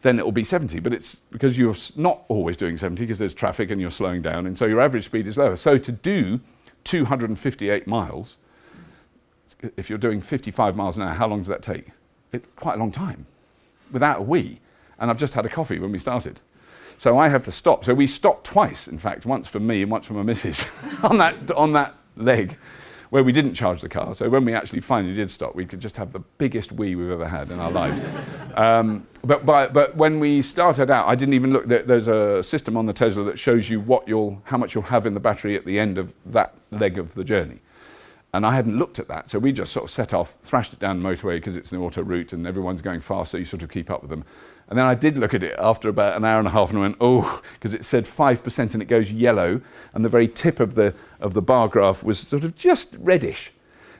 then it will be 70. But it's because you're not always doing 70 because there's traffic and you're slowing down. And so your average speed is lower. So to do 258 miles, if you're doing 55 miles an hour, how long does that take? Quite a long time without a wee. And I've just had a coffee when we started. So I have to stop. So we stopped twice, in fact, once for me and once for my missus on that leg where we didn't charge the car. So when we actually finally did stop, we could just have the biggest wee we've ever had in our lives. But when we started out, I didn't even look. There's a system on the Tesla that shows you how much you'll have in the battery at the end of that leg of the journey. And I hadn't looked at that. So we just sort of set off, thrashed it down the motorway because it's an auto route and everyone's going fast, so you sort of keep up with them. And then I did look at it after about an hour and a half and I went, oh, because it said 5% and it goes yellow, and the very tip of the bar graph was sort of just reddish.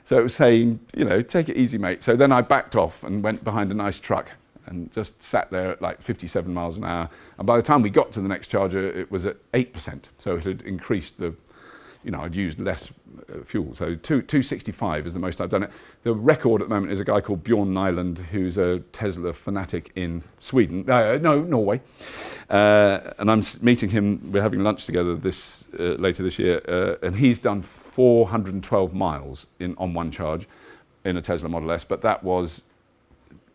So it was saying, take it easy, mate. So then I backed off and went behind a nice truck and just sat there at like 57 miles an hour. And by the time we got to the next charger, it was at 8%. So it had increased I'd used less fuel. So 265 is the most I've done it. The record at the moment is a guy called Bjorn Nyland, who's a Tesla fanatic in Sweden. Norway. And I'm meeting him. We're having lunch together later this year. And he's done 412 miles on one charge in a Tesla Model S. But that was,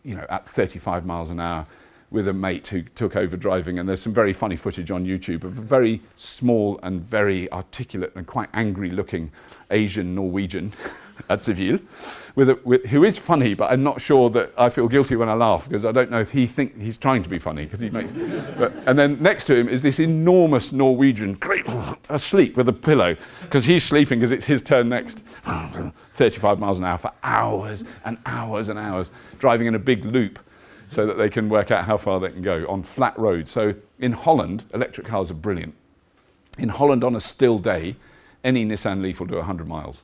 at 35 miles an hour with a mate who took over driving, and there's some very funny footage on YouTube of a very small and very articulate and quite angry-looking Asian Norwegian at Seville, who is funny, but I'm not sure that I feel guilty when I laugh because I don't know if he thinks he's trying to be funny because he makes. And then next to him is this enormous Norwegian, asleep with a pillow because he's sleeping because it's his turn next. 35 miles an hour for hours and hours and hours, driving in a big loop, so that they can work out how far they can go on flat roads. So in Holland, electric cars are brilliant. In Holland, on a still day, any Nissan Leaf will do 100 miles.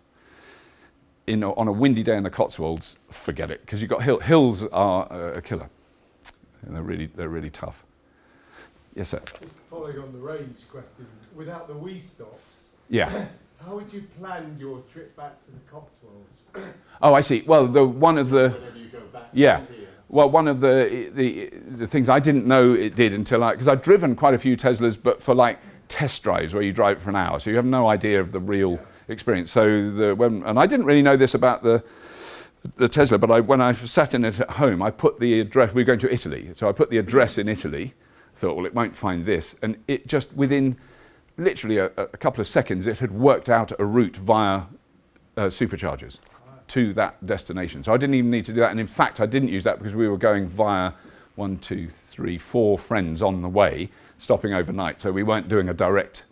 On a windy day in the Cotswolds, forget it, because you've got hills are a killer. And they're really tough. Yes, sir? Just following on the range question, without the wee stops, yeah. How would you plan your trip back to the Cotswolds? Oh, I see. Well, one of the... Whenever you go back yeah. here. Well, one of the things I didn't know it did until because I'd driven quite a few Teslas, but for like test drives where you drive it for an hour, so you have no idea of the real experience. So and I didn't really know this about the Tesla, but when I sat in it at home, I put the address. We were going to Italy, so I put the address in Italy. Thought, well, it won't find this, and it just within literally a couple of seconds, it had worked out a route via superchargers to that destination. So I didn't even need to do that. And in fact, I didn't use that because we were going via 1, 2, 3, 4 friends on the way, stopping overnight. So we weren't doing a direct,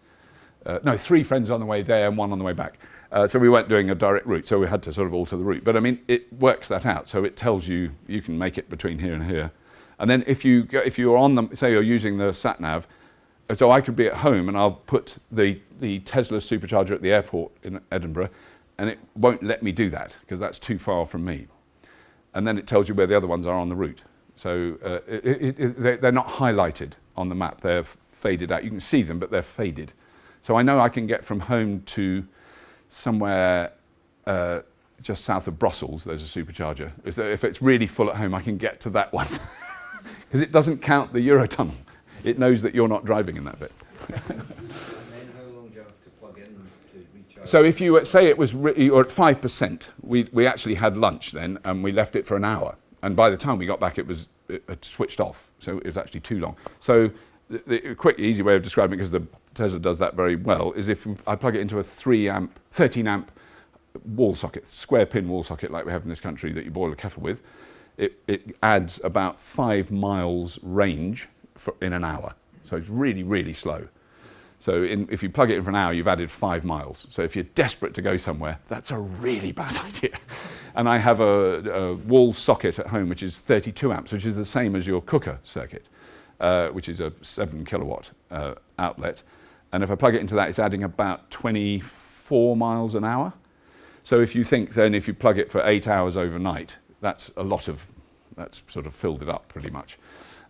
3 friends on the way there and 1 on the way back. So we weren't doing a direct route. So we had to sort of alter the route. But I mean, it works that out. So it tells you can make it between here and here. And then if you're on them, say you're using the sat nav, so I could be at home and I'll put the Tesla supercharger at the airport in Edinburgh, and it won't let me do that because that's too far from me. And then it tells you where the other ones are on the route. So they're not highlighted on the map. They're faded out. You can see them, but they're faded. So I know I can get from home to somewhere just south of Brussels. There's a supercharger. If it's really full at home, I can get to that one because it doesn't count the Eurotunnel. It knows that you're not driving in that bit. So if you say it was you're at 5%, we actually had lunch then, and we left it for an hour. And by the time we got back, it had switched off. So it was actually too long. So the quick, easy way of describing it, because the Tesla does that very well, is if I plug it into a 13 amp wall socket, square pin wall socket like we have in this country that you boil a kettle with, it adds about 5 miles range in an hour. So it's really, really slow. So if you plug it in for an hour, you've added 5 miles. So if you're desperate to go somewhere, that's a really bad idea. And I have a wall socket at home, which is 32 amps, which is the same as your cooker circuit, which is a 7 kilowatt outlet. And if I plug it into that, it's adding about 24 miles an hour. So if you think then if you plug it for 8 hours overnight, that's sort of filled it up pretty much.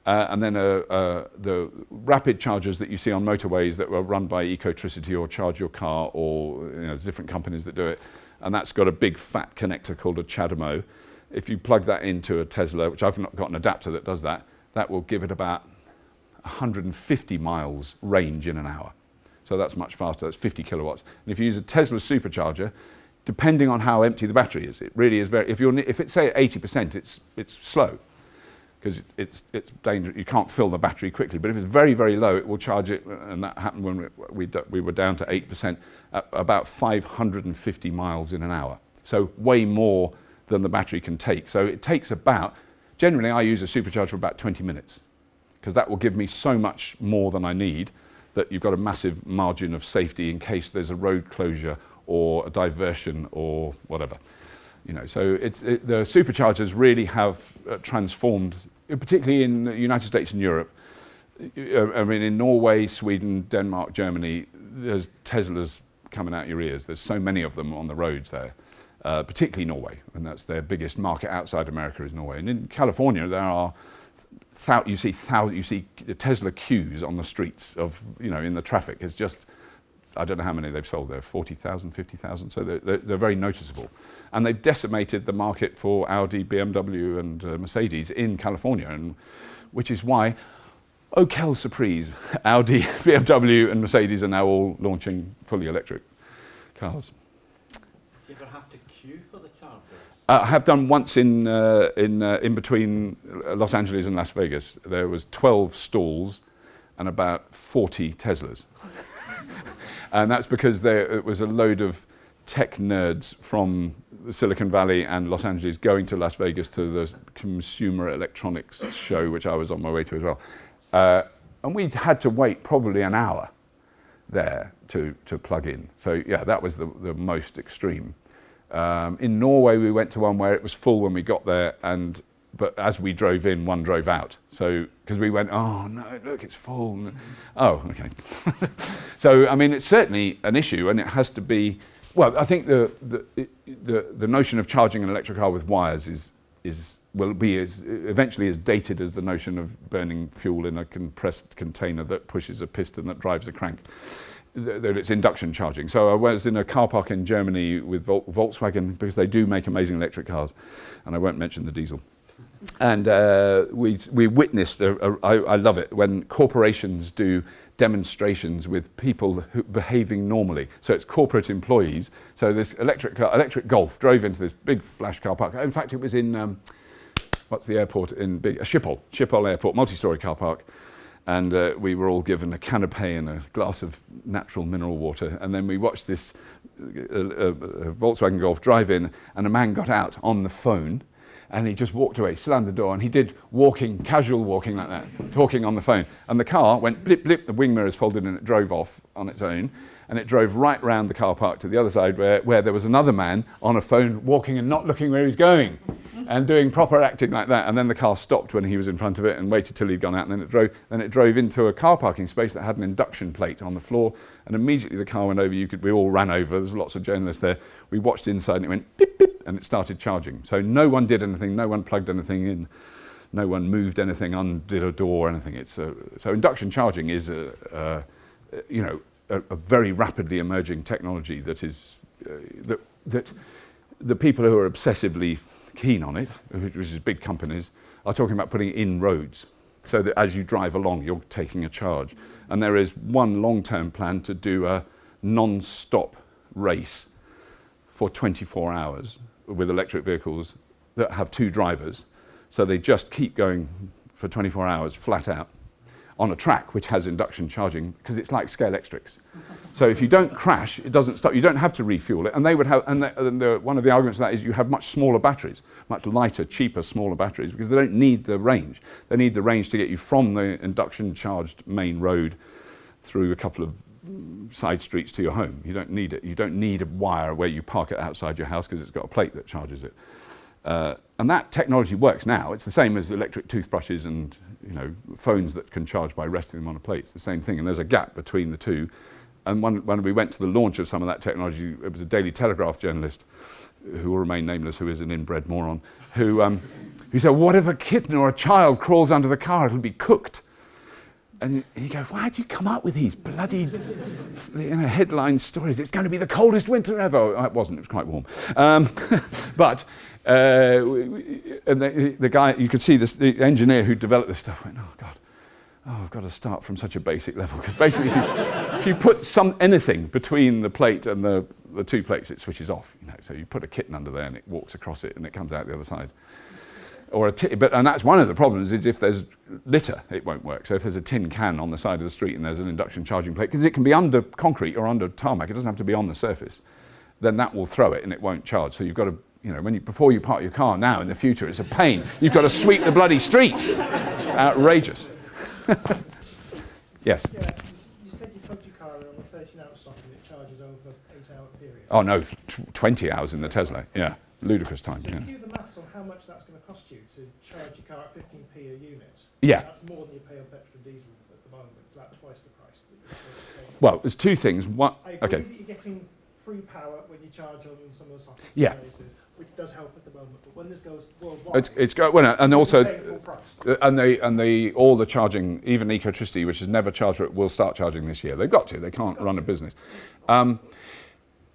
And then the rapid chargers that you see on motorways that were run by Ecotricity or Charge Your Car, or there's different companies that do it. And that's got a big fat connector called a CHAdeMO. If you plug that into a Tesla, which I've not got an adapter that does that, that will give it about 150 miles range in an hour. So that's much faster, that's 50 kilowatts. And if you use a Tesla supercharger, depending on how empty the battery is, it really is very, if it's say at 80%, it's slow, because it's dangerous. You can't fill the battery quickly. But if it's very, very low, it will charge it, and that happened when we were down to 8%, at about 550 miles in an hour. So way more than the battery can take. So it takes about, generally I use a supercharger for about 20 minutes, because that will give me so much more than I need, that you've got a massive margin of safety in case there's a road closure or a diversion or whatever. So the superchargers really have transformed, particularly in the United States and Europe. I mean, in Norway, Sweden, Denmark, Germany, there's Teslas coming out your ears. There's so many of them on the roads there, particularly Norway, and that's their biggest market outside America is Norway. And in California, there are you see Tesla queues on the streets of in the traffic. It's just, I don't know how many they've sold there, 40,000, 50,000. So they're very noticeable. And they've decimated the market for Audi, BMW and Mercedes in California, and which is why, oh, quelle surprise, Audi, BMW and Mercedes are now all launching fully electric cars. Do you ever have to queue for the chargers? I have done once in between Los Angeles and Las Vegas. There was 12 stalls and about 40 Teslas. And that's because it was a load of tech nerds from Silicon Valley and Los Angeles going to Las Vegas to the Consumer Electronics show, which I was on my way to as well. And we had to wait probably an hour there to plug in. So yeah, that was the most extreme. In Norway, we went to one where it was full when we got there, but as we drove in, one drove out. So, because we went, oh no, look, it's full. Oh, okay. So, I mean, it's certainly an issue, and it has to be. Well, I think the notion of charging an electric car with wires will be eventually as dated as the notion of burning fuel in a compressed container that pushes a piston that drives a crank. That it's induction charging. So I was in a car park in Germany with Volkswagen, because they do make amazing electric cars, and I won't mention the diesel. And we witnessed, I love it, when corporations do demonstrations with people behaving normally. So it's corporate employees. So this electric Golf drove into this big flash car park. In fact, it was in, what's the airport in Schiphol Airport, multi-story car park. And we were all given a canapé and a glass of natural mineral water. And then we watched this Volkswagen Golf drive in, and a man got out on the phone, and he just walked away, slammed the door, and he did casual walking like that, talking on the phone. And the car went blip, blip, the wing mirrors folded, and it drove off on its own. And it drove right round the car park to the other side where there was another man on a phone walking and not looking where he was going and doing proper acting like that. And then the car stopped when he was in front of it and waited till he'd gone out, and then it drove into a car parking space that had an induction plate on the floor, and immediately the car went over. We all ran over. There's lots of journalists there. We watched inside, and it went beep, beep, and it started charging. So no one did anything, no one plugged anything in, no one moved anything, undid a door or anything. So induction charging is a very rapidly emerging technology that is that the people who are obsessively keen on it, which is big companies, are talking about putting it in roads, so that as you drive along, you're taking a charge. And there is one long-term plan to do a non-stop race for 24 hours with electric vehicles that have two drivers, so they just keep going for 24 hours flat out on a track which has induction charging, because it's like Scalextrics. So if you don't crash, it doesn't stop. You don't have to refuel it. And they would have, one of the arguments for that is you have much smaller batteries, much lighter, cheaper, smaller batteries, because they don't need the range. They need the range to get you from the induction charged main road through a couple of side streets to your home. You don't need it. You don't need a wire where you park it outside your house, because it's got a plate that charges it. And that technology works now. It's the same as electric toothbrushes and phones that can charge by resting them on a plate. It's the same thing, and there's a gap between the two. And when we went to the launch of some of that technology, it was a Daily Telegraph journalist, who will remain nameless, who is an inbred moron, who said, what if a kitten or a child crawls under the car? It'll be cooked. And you go, why do you come up with these bloody headline stories? It's going to be the coldest winter ever. It wasn't, it was quite warm. But and the guy, you could see this, the engineer who developed this stuff went, oh God, I've got to start from such a basic level. Because basically if you put anything between the plate and the two plates, it switches off. So you put a kitten under there and it walks across it and it comes out the other side. And that's one of the problems, is if there's litter, it won't work. So if there's a tin can on the side of the street and there's an induction charging plate, because it can be under concrete or under tarmac, it doesn't have to be on the surface, then that will throw it and it won't charge. So you've got to, before you park your car now in the future, it's a pain. You've got to sweep the bloody street. It's outrageous. Yes? Yeah, you said you plugged your car in on a 13-hour socket and it charges over an 8-hour period. Oh no, 20 hours in the Tesla, yeah. Ludicrous time, So yeah. if you do the maths on how much that's going to cost you to charge your car at 15p a unit, Yeah. that's more than you pay on petrol and diesel at the moment. It's about twice the price that you're supposed to pay. Well, there's two things. One, I agree okay. that you're getting free power when you charge on some of the sockets Yeah. and places, which does help at the moment. But when this goes worldwide, And also, you're paying full price. and all the charging, even Ecotricity, which has never charged for it, will start charging this year. They've got to. They can't run a business. I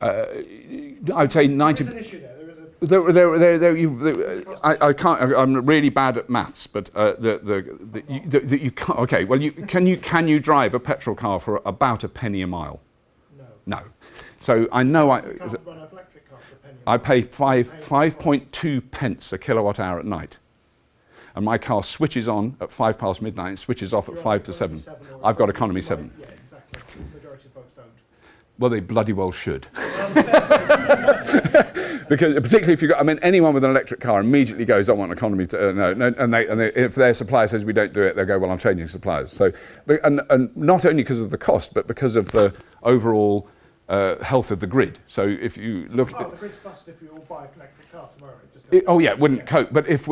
would say 90. There's an issue there. There is a I can't. I'm really bad at maths, but you can't. Okay. Well, can you drive a petrol car for about a penny a mile? no. No. So I know You can't run an electric car for a penny. I pay 5.2 pence a kilowatt hour at night, and my car switches on at 5 past midnight and switches off at You're 5 on to 7. economy 7 or I've got economy 7. Yeah, exactly. The majority of folks don't. Well, they bloody well should. Because particularly if you've got, anyone with an electric car immediately goes, I want economy to, no, and if their supplier says we don't do it, they'll go, well, I'm changing suppliers. So, and not only because of the cost, but because of the overall health of the grid. So if you look at the grid's bust if we all buy an electric car tomorrow. it wouldn't cope. But if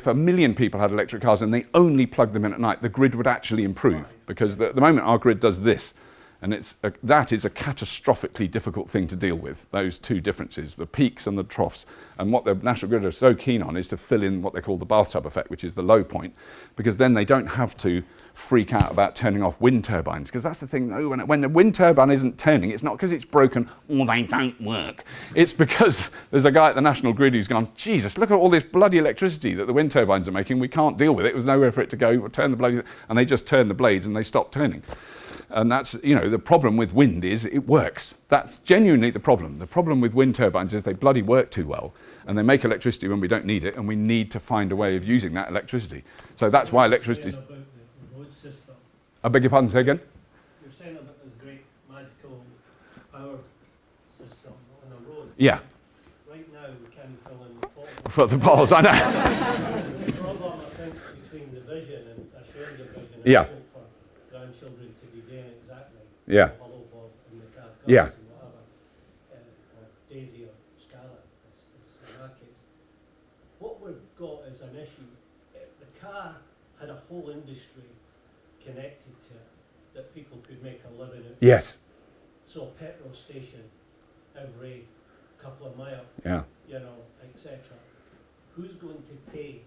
a million people had electric cars and they only plugged them in at night, the grid would actually improve. Because at the moment our grid does this. And that is a catastrophically difficult thing to deal with, those two differences, the peaks and the troughs. And what the National Grid are so keen on is to fill in what they call the bathtub effect, which is the low point, because then they don't have to freak out about turning off wind turbines. Because that's the thing, when the wind turbine isn't turning, it's not because it's broken or they don't work. It's because there's a guy at the National Grid who's gone, Jesus, look at all this bloody electricity that the wind turbines are making. We can't deal with it. There's nowhere for it to go. Turn the bloody, and they just turn the blades and they stop turning. And that's, the problem with wind is it works. That's genuinely the problem. The problem with wind turbines is they bloody work too well and they make electricity when we don't need it, and we need to find a way of using that electricity. So that's why electricity is... About the road system. I beg your pardon, say again? You're saying about this great magical power system on the road. Yeah, Right now, we can't fill in the potholes. for the balls, I know. The problem, I think, between the vision and a shared vision is Yeah. for grandchildren to be doing exactly Yeah. Hollow Bob and the car Yeah. and whatever, or Daisy or Scarlet, as in our case. What we've got is an issue. The car had a whole industry connected to it that people could make a living out of. Yes. So a petrol station every couple of miles, Yeah. etc. Who's going to pay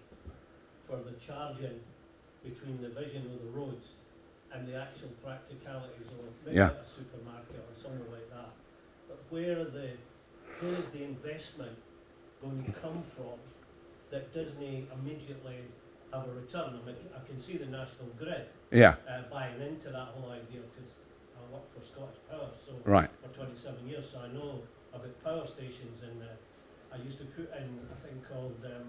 for the charging between the vision of the roads and the actual practicalities, or maybe Yeah. at a supermarket or somewhere like that? But where is the investment going to come from that doesn't immediately have a return? I can see the National Grid Yeah. buying into that whole idea, because I worked for Scottish Power Right. for 27 years, so I know about power stations, and I used to put in a thing called the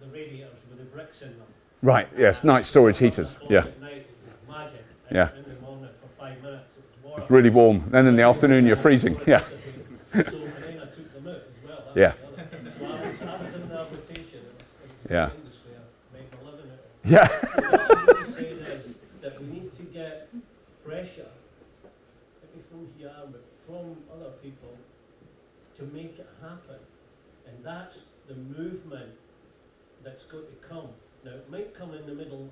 radiators with the bricks in them. Right. Yes. Night storage heaters. On Yeah. At night, it was magic. And Yeah. in the morning for 5 minutes it was water. It's really warm. Then in the afternoon you're freezing. Yeah. So, and then I took them out as well. That Yeah. was the other. So I was in the arbitration. It was Yeah. the industry. I made my living out of it. Yeah. What I'm really saying is that we need to get pressure, maybe from here, but from other people, to make it happen. And that's the movement that's going to come. Now, it might come in the middle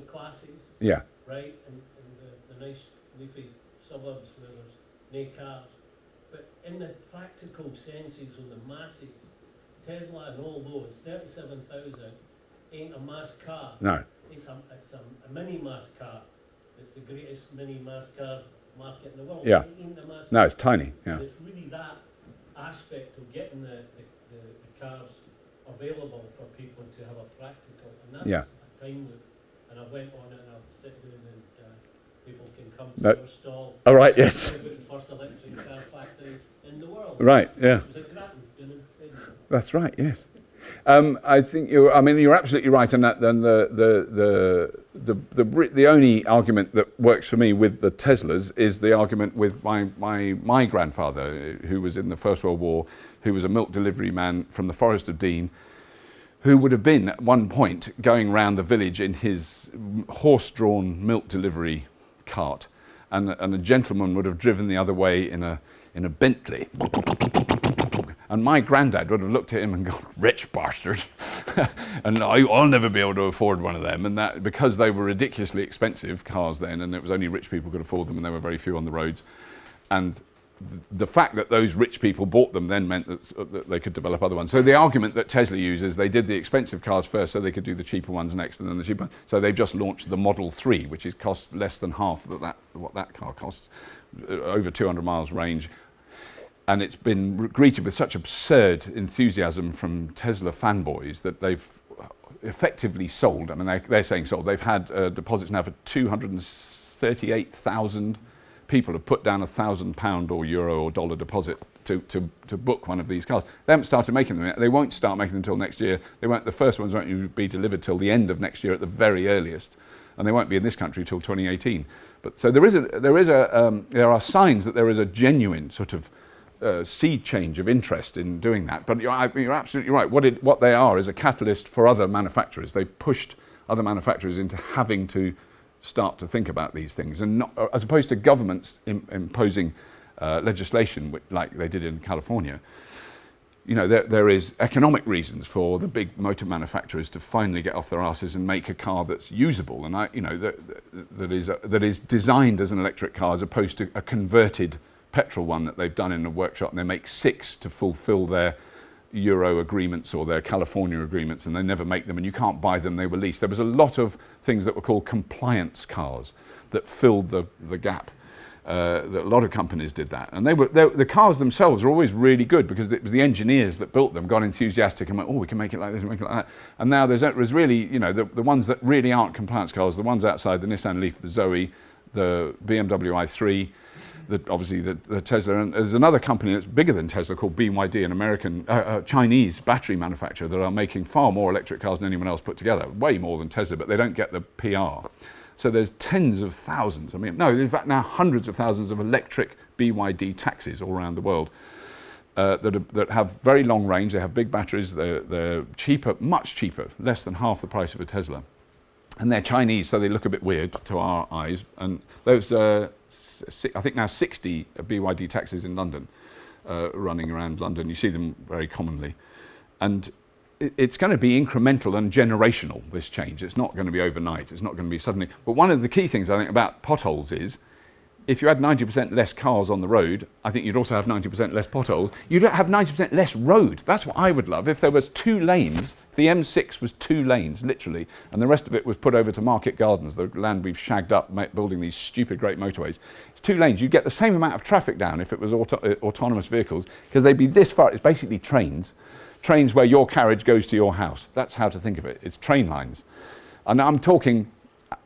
classes, Yeah. right, and the nice leafy suburbs where there's no cars. But in the practical senses of the masses, Tesla and all those, 37,000 ain't a mass car. No. It's a mini mass car. It's the greatest mini mass car market in the world. Yeah. It ain't a mass No, car. it's tiny. Yeah. And it's really that aspect of getting the cars available for people to have a practical, and that's Yeah. a time loop. And I went on it and I'll sit down and people can come to No. our stall. All right. Yes. We've got the first electric car factory in the world. Right. Yeah. It was at Grattan, Edinburgh. That's right. Yes. I think you're absolutely right, and that then the only argument that works for me with the Teslas is the argument with my grandfather, who was in the First World War, who was a milk delivery man from the Forest of Dean, who would have been at one point going round the village in his horse-drawn milk delivery cart, and a gentleman would have driven the other way in a Bentley. And my granddad would have looked at him and gone, "Rich bastard," and I'll never be able to afford one of them. And that because they were ridiculously expensive cars then, and it was only rich people could afford them, and there were very few on the roads. And the fact that those rich people bought them then meant that they could develop other ones. So the argument that Tesla uses, they did the expensive cars first so they could do the cheaper ones next, and then the cheaper. So they've just launched the Model 3, which is cost less than half what that car costs, over 200 miles range. And it's been greeted with such absurd enthusiasm from Tesla fanboys that they've effectively sold. I mean, they're saying sold. They've had deposits now for 238,000 people have put down £1,000 or euro or dollar deposit to book one of these cars. They haven't started making them yet. They won't start making them until next year. The first ones won't be delivered till the end of next year at the very earliest, and they won't be in this country till 2018. But so there are signs that there is a genuine sort of sea change of interest in doing that. But you're absolutely right. What they are is a catalyst for other manufacturers. They've pushed other manufacturers into having to start to think about these things, and not, as opposed to governments imposing legislation like they did in California. You know, there is economic reasons for the big motor manufacturers to finally get off their asses and make a car that's usable, and that is designed as an electric car as opposed to a converted petrol one that they've done in a workshop, and they make 6 to fulfill their Euro agreements or their California agreements, and they never make them, and you can't buy them, they were leased. There was a lot of things that were called compliance cars that filled the gap. That a lot of companies did that, and the cars themselves are always really good because it was the engineers that built them got enthusiastic and went, "Oh, we can make it like this, and make it like that." And now there's really, you know, the ones that really aren't compliance cars, the ones outside, the Nissan Leaf, the Zoe, the BMW i3, obviously the Tesla, and there's another company that's bigger than Tesla called BYD, an American, Chinese battery manufacturer that are making far more electric cars than anyone else put together, way more than Tesla, but they don't get the PR. So there's tens of thousands, in fact now hundreds of thousands of electric BYD taxis all around the world that have very long range, they have big batteries, they're cheaper, much cheaper, less than half the price of a Tesla. And they're Chinese, so they look a bit weird to our eyes. And those, I think now 60 BYD taxis in London, running around London. You see them very commonly. And it's going to be incremental and generational, this change. It's not going to be overnight. It's not going to be suddenly. But one of the key things I think about potholes is, if you had 90% less cars on the road, I think you'd also have 90% less potholes. You'd have 90% less road. That's what I would love. If there was 2 lanes, if the M6 was 2 lanes, literally, and the rest of it was put over to Market Gardens, the land we've shagged up building these stupid great motorways. It's 2 lanes. You'd get the same amount of traffic down if it was autonomous vehicles, because they'd be this far. It's basically trains. Trains where your carriage goes to your house. That's how to think of it. It's train lines. And I'm talking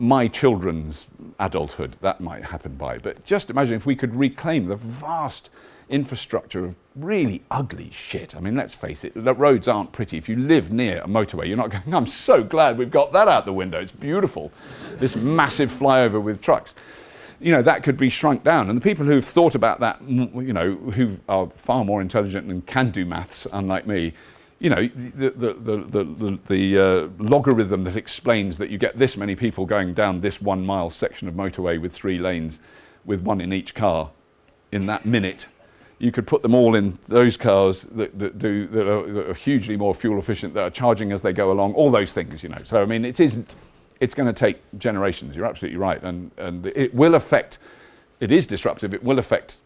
my children's adulthood, that might happen by. But just imagine if we could reclaim the vast infrastructure of really ugly shit. I mean, let's face it, the roads aren't pretty. If you live near a motorway, you're not going, "I'm so glad we've got that out the window. It's beautiful." This massive flyover with trucks. You know, that could be shrunk down. And the people who've thought about that, you know, who are far more intelligent and can do maths, unlike me, you know, the logarithm that explains that you get this many people going down this 1 mile section of motorway with 3 lanes, with 1 in each car, in that minute, you could put them all in those cars that are hugely more fuel efficient, that are charging as they go along, all those things, you know. So, I mean, it's going to take generations. You're absolutely right. And it will affect it is disruptive. It will affect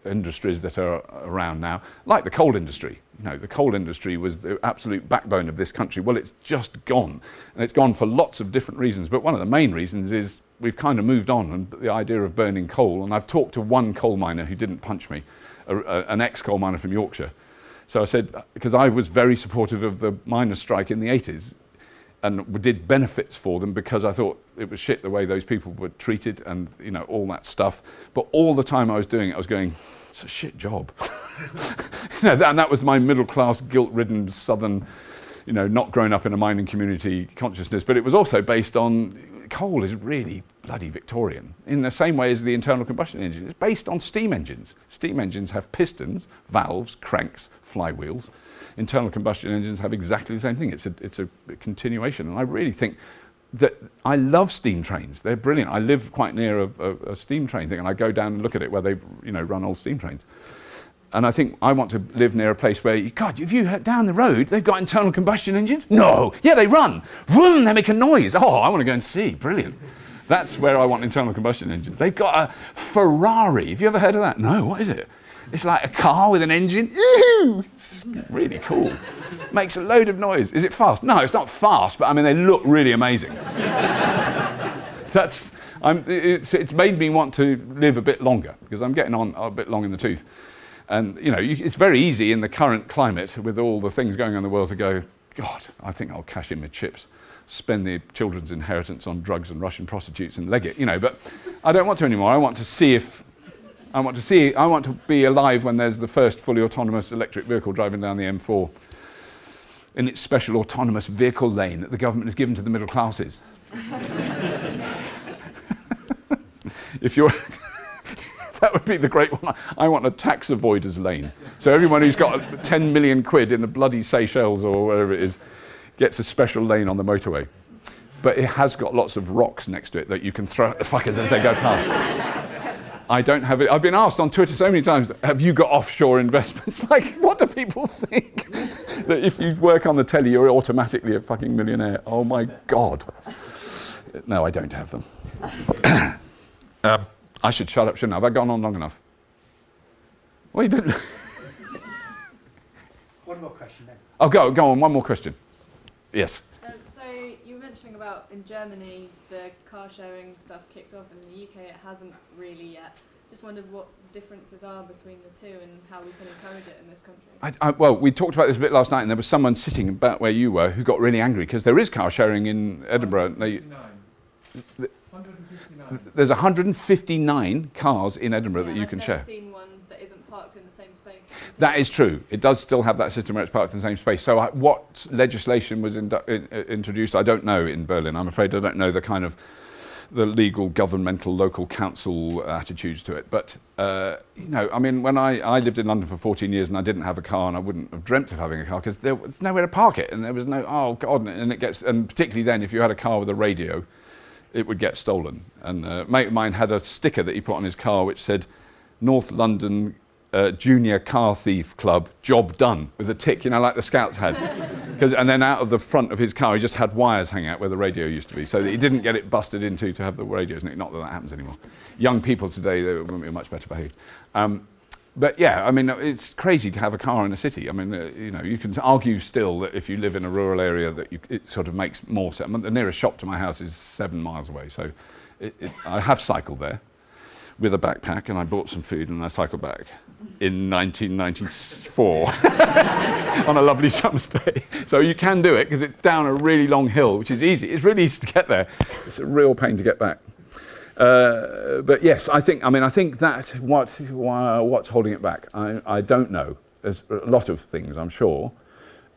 industries that are around now, like the coal industry. You know, the coal industry was the absolute backbone of this country. Well, it's just gone, and it's gone for lots of different reasons. But one of the main reasons is we've kind of moved on, and the idea of burning coal. And I've talked to one coal miner who didn't punch me, an ex-coal miner from Yorkshire. So I said, because I was very supportive of the miners' strike in the 80s, and did benefits for them because I thought it was shit the way those people were treated and, you know, all that stuff. But all the time I was doing it, I was going, it's a shit job. You know, and that was my middle-class, guilt-ridden southern, you know, not grown up in a mining community consciousness. But it was also based on coal is really bloody Victorian, in the same way as the internal combustion engine. It's based on steam engines. Steam engines have pistons, valves, cranks, flywheels. Internal combustion engines have exactly the same thing. It's a continuation, and I really think that I love steam trains. They're brilliant. I live quite near a steam train thing, and I go down and look at it where they, you know, run old steam trains. And I think I want to live near a place where, God, if you head down the road, they've got internal combustion engines? No. Yeah, they run. Vroom, they make a noise. Oh, I want to go and see. Brilliant. That's where I want internal combustion engines. They've got a Ferrari. Have you ever heard of that? No, what is it? It's like a car with an engine. Ew! It's really cool. Makes a load of noise. Is it fast? No, it's not fast, but I mean, they look really amazing. It's made me want to live a bit longer, because I'm getting on a bit long in the tooth. And, you know, it's very easy in the current climate with all the things going on in the world to go, God, I think I'll cash in with chips, spend the children's inheritance on drugs and Russian prostitutes and leg it, you know, but I don't want to anymore. I want to be alive when there's the first fully autonomous electric vehicle driving down the M4 in its special autonomous vehicle lane that the government has given to the middle classes. If you're that would be the great one. I want a tax avoiders lane. So everyone who's got 10 million quid in the bloody Seychelles or wherever it is gets a special lane on the motorway. But it has got lots of rocks next to it that you can throw at the fuckers as they go past. I don't have it. I've been asked on Twitter so many times, have you got offshore investments? Like, what do people think? That if you work on the telly, you're automatically a fucking millionaire. Oh my God. No, I don't have them. I should shut up, shouldn't I? Have I gone on long enough? Well, you didn't. One more question then. Oh, go on, one more question. Yes. So you were mentioning about in Germany the car sharing stuff kicked off, and in the UK it hasn't really yet. Just wondered what the differences are between the two and how we can encourage it in this country. Well, we talked about this a bit last night, and there was someone sitting about where you were who got really angry because there is car sharing in Edinburgh. 159. There's 159 cars in Edinburgh that you can share. I've never seen one that isn't parked in the same space. That is true. It does still have that system where it's parked in the same space. So what legislation was introduced, I don't know in Berlin. I'm afraid I don't know the kind of the legal, governmental, local council attitudes to it. But, you know, I mean, when I lived in London for 14 years and I didn't have a car, and I wouldn't have dreamt of having a car because there was nowhere to park it, and there was no, oh God, and particularly then if you had a car with a radio, it would get stolen. And a mate of mine had a sticker that he put on his car which said, North London Junior Car Thief Club, job done, with a tick, you know, like the Scouts had. And then out of the front of his car, he just had wires hanging out where the radio used to be, so that he didn't get it busted into to have the radios. Not that that happens anymore. Young people today, they would be much better behaved. But yeah, I mean, it's crazy to have a car in a city. I mean, you know, you can argue still that if you live in a rural area that it sort of makes more sense. The nearest shop to my house is 7 miles away, so I have cycled there with a backpack, and I bought some food and I cycled back in 1994 on a lovely summer's day. So you can do it because it's down a really long hill, which is easy. It's really easy to get there. It's a real pain to get back. But yes, I think that what's holding it back, I don't know. There's a lot of things, I'm sure.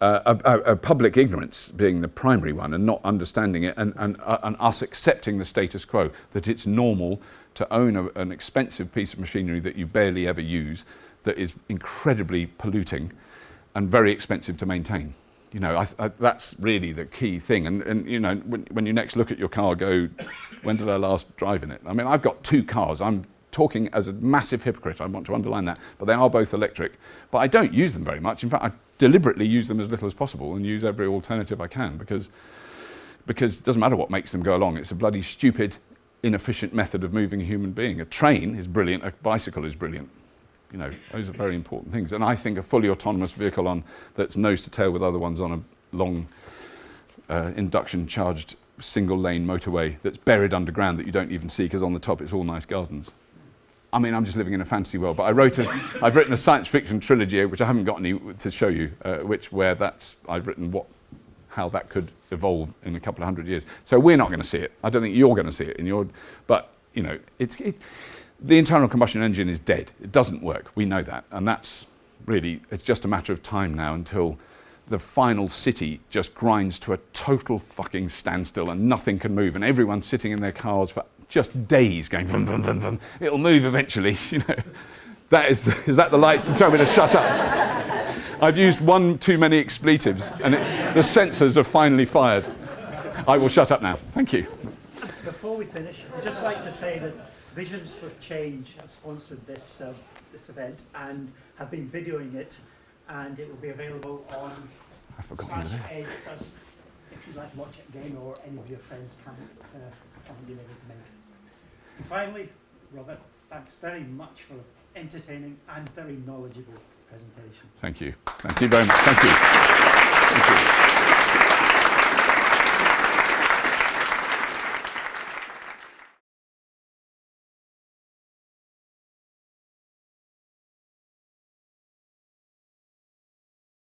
A public ignorance being the primary one, and not understanding it, and us accepting the status quo, that it's normal to own an expensive piece of machinery that you barely ever use, that is incredibly polluting and very expensive to maintain. You know, that's really the key thing. And you know, when you next look at your car, go, when did I last drive in it? I mean, I've got 2 cars. I'm talking as a massive hypocrite. I want to underline that. But they are both electric. But I don't use them very much. In fact, I deliberately use them as little as possible and use every alternative I can because it doesn't matter what makes them go along. It's a bloody stupid inefficient method of moving a human being. A train is brilliant, a bicycle is brilliant. You know, those are very important things. And I think a fully autonomous vehicle that's nose to tail with other ones on a long induction charged single lane motorway that's buried underground that you don't even see because on the top it's all nice gardens. I mean, I'm just living in a fantasy world, but I've written a science fiction trilogy, which I haven't got any to show you, I've written how that could evolve in a couple of hundred years. So we're not going to see it. I don't think you're going to see it but you know, the internal combustion engine is dead. It doesn't work. We know that. And that's really, it's just a matter of time now until the final city just grinds to a total fucking standstill and nothing can move and everyone's sitting in their cars for just days going vum, vum, vum, vum. It'll move eventually, you know. Is that the lights to tell me to shut up? I've used one too many expletives and the sensors have finally fired. I will shut up now. Thank you. Before we finish, I'd just like to say that Visions for Change have sponsored this event and have been videoing it, and it will be available on I forgot you were there. /ASUS if you'd like to watch it again or any of your friends haven't been able to make it. And finally, Robert, thanks very much for entertaining and very knowledgeable presentation. Thank you. Thank you very much. Thank you. Thank you.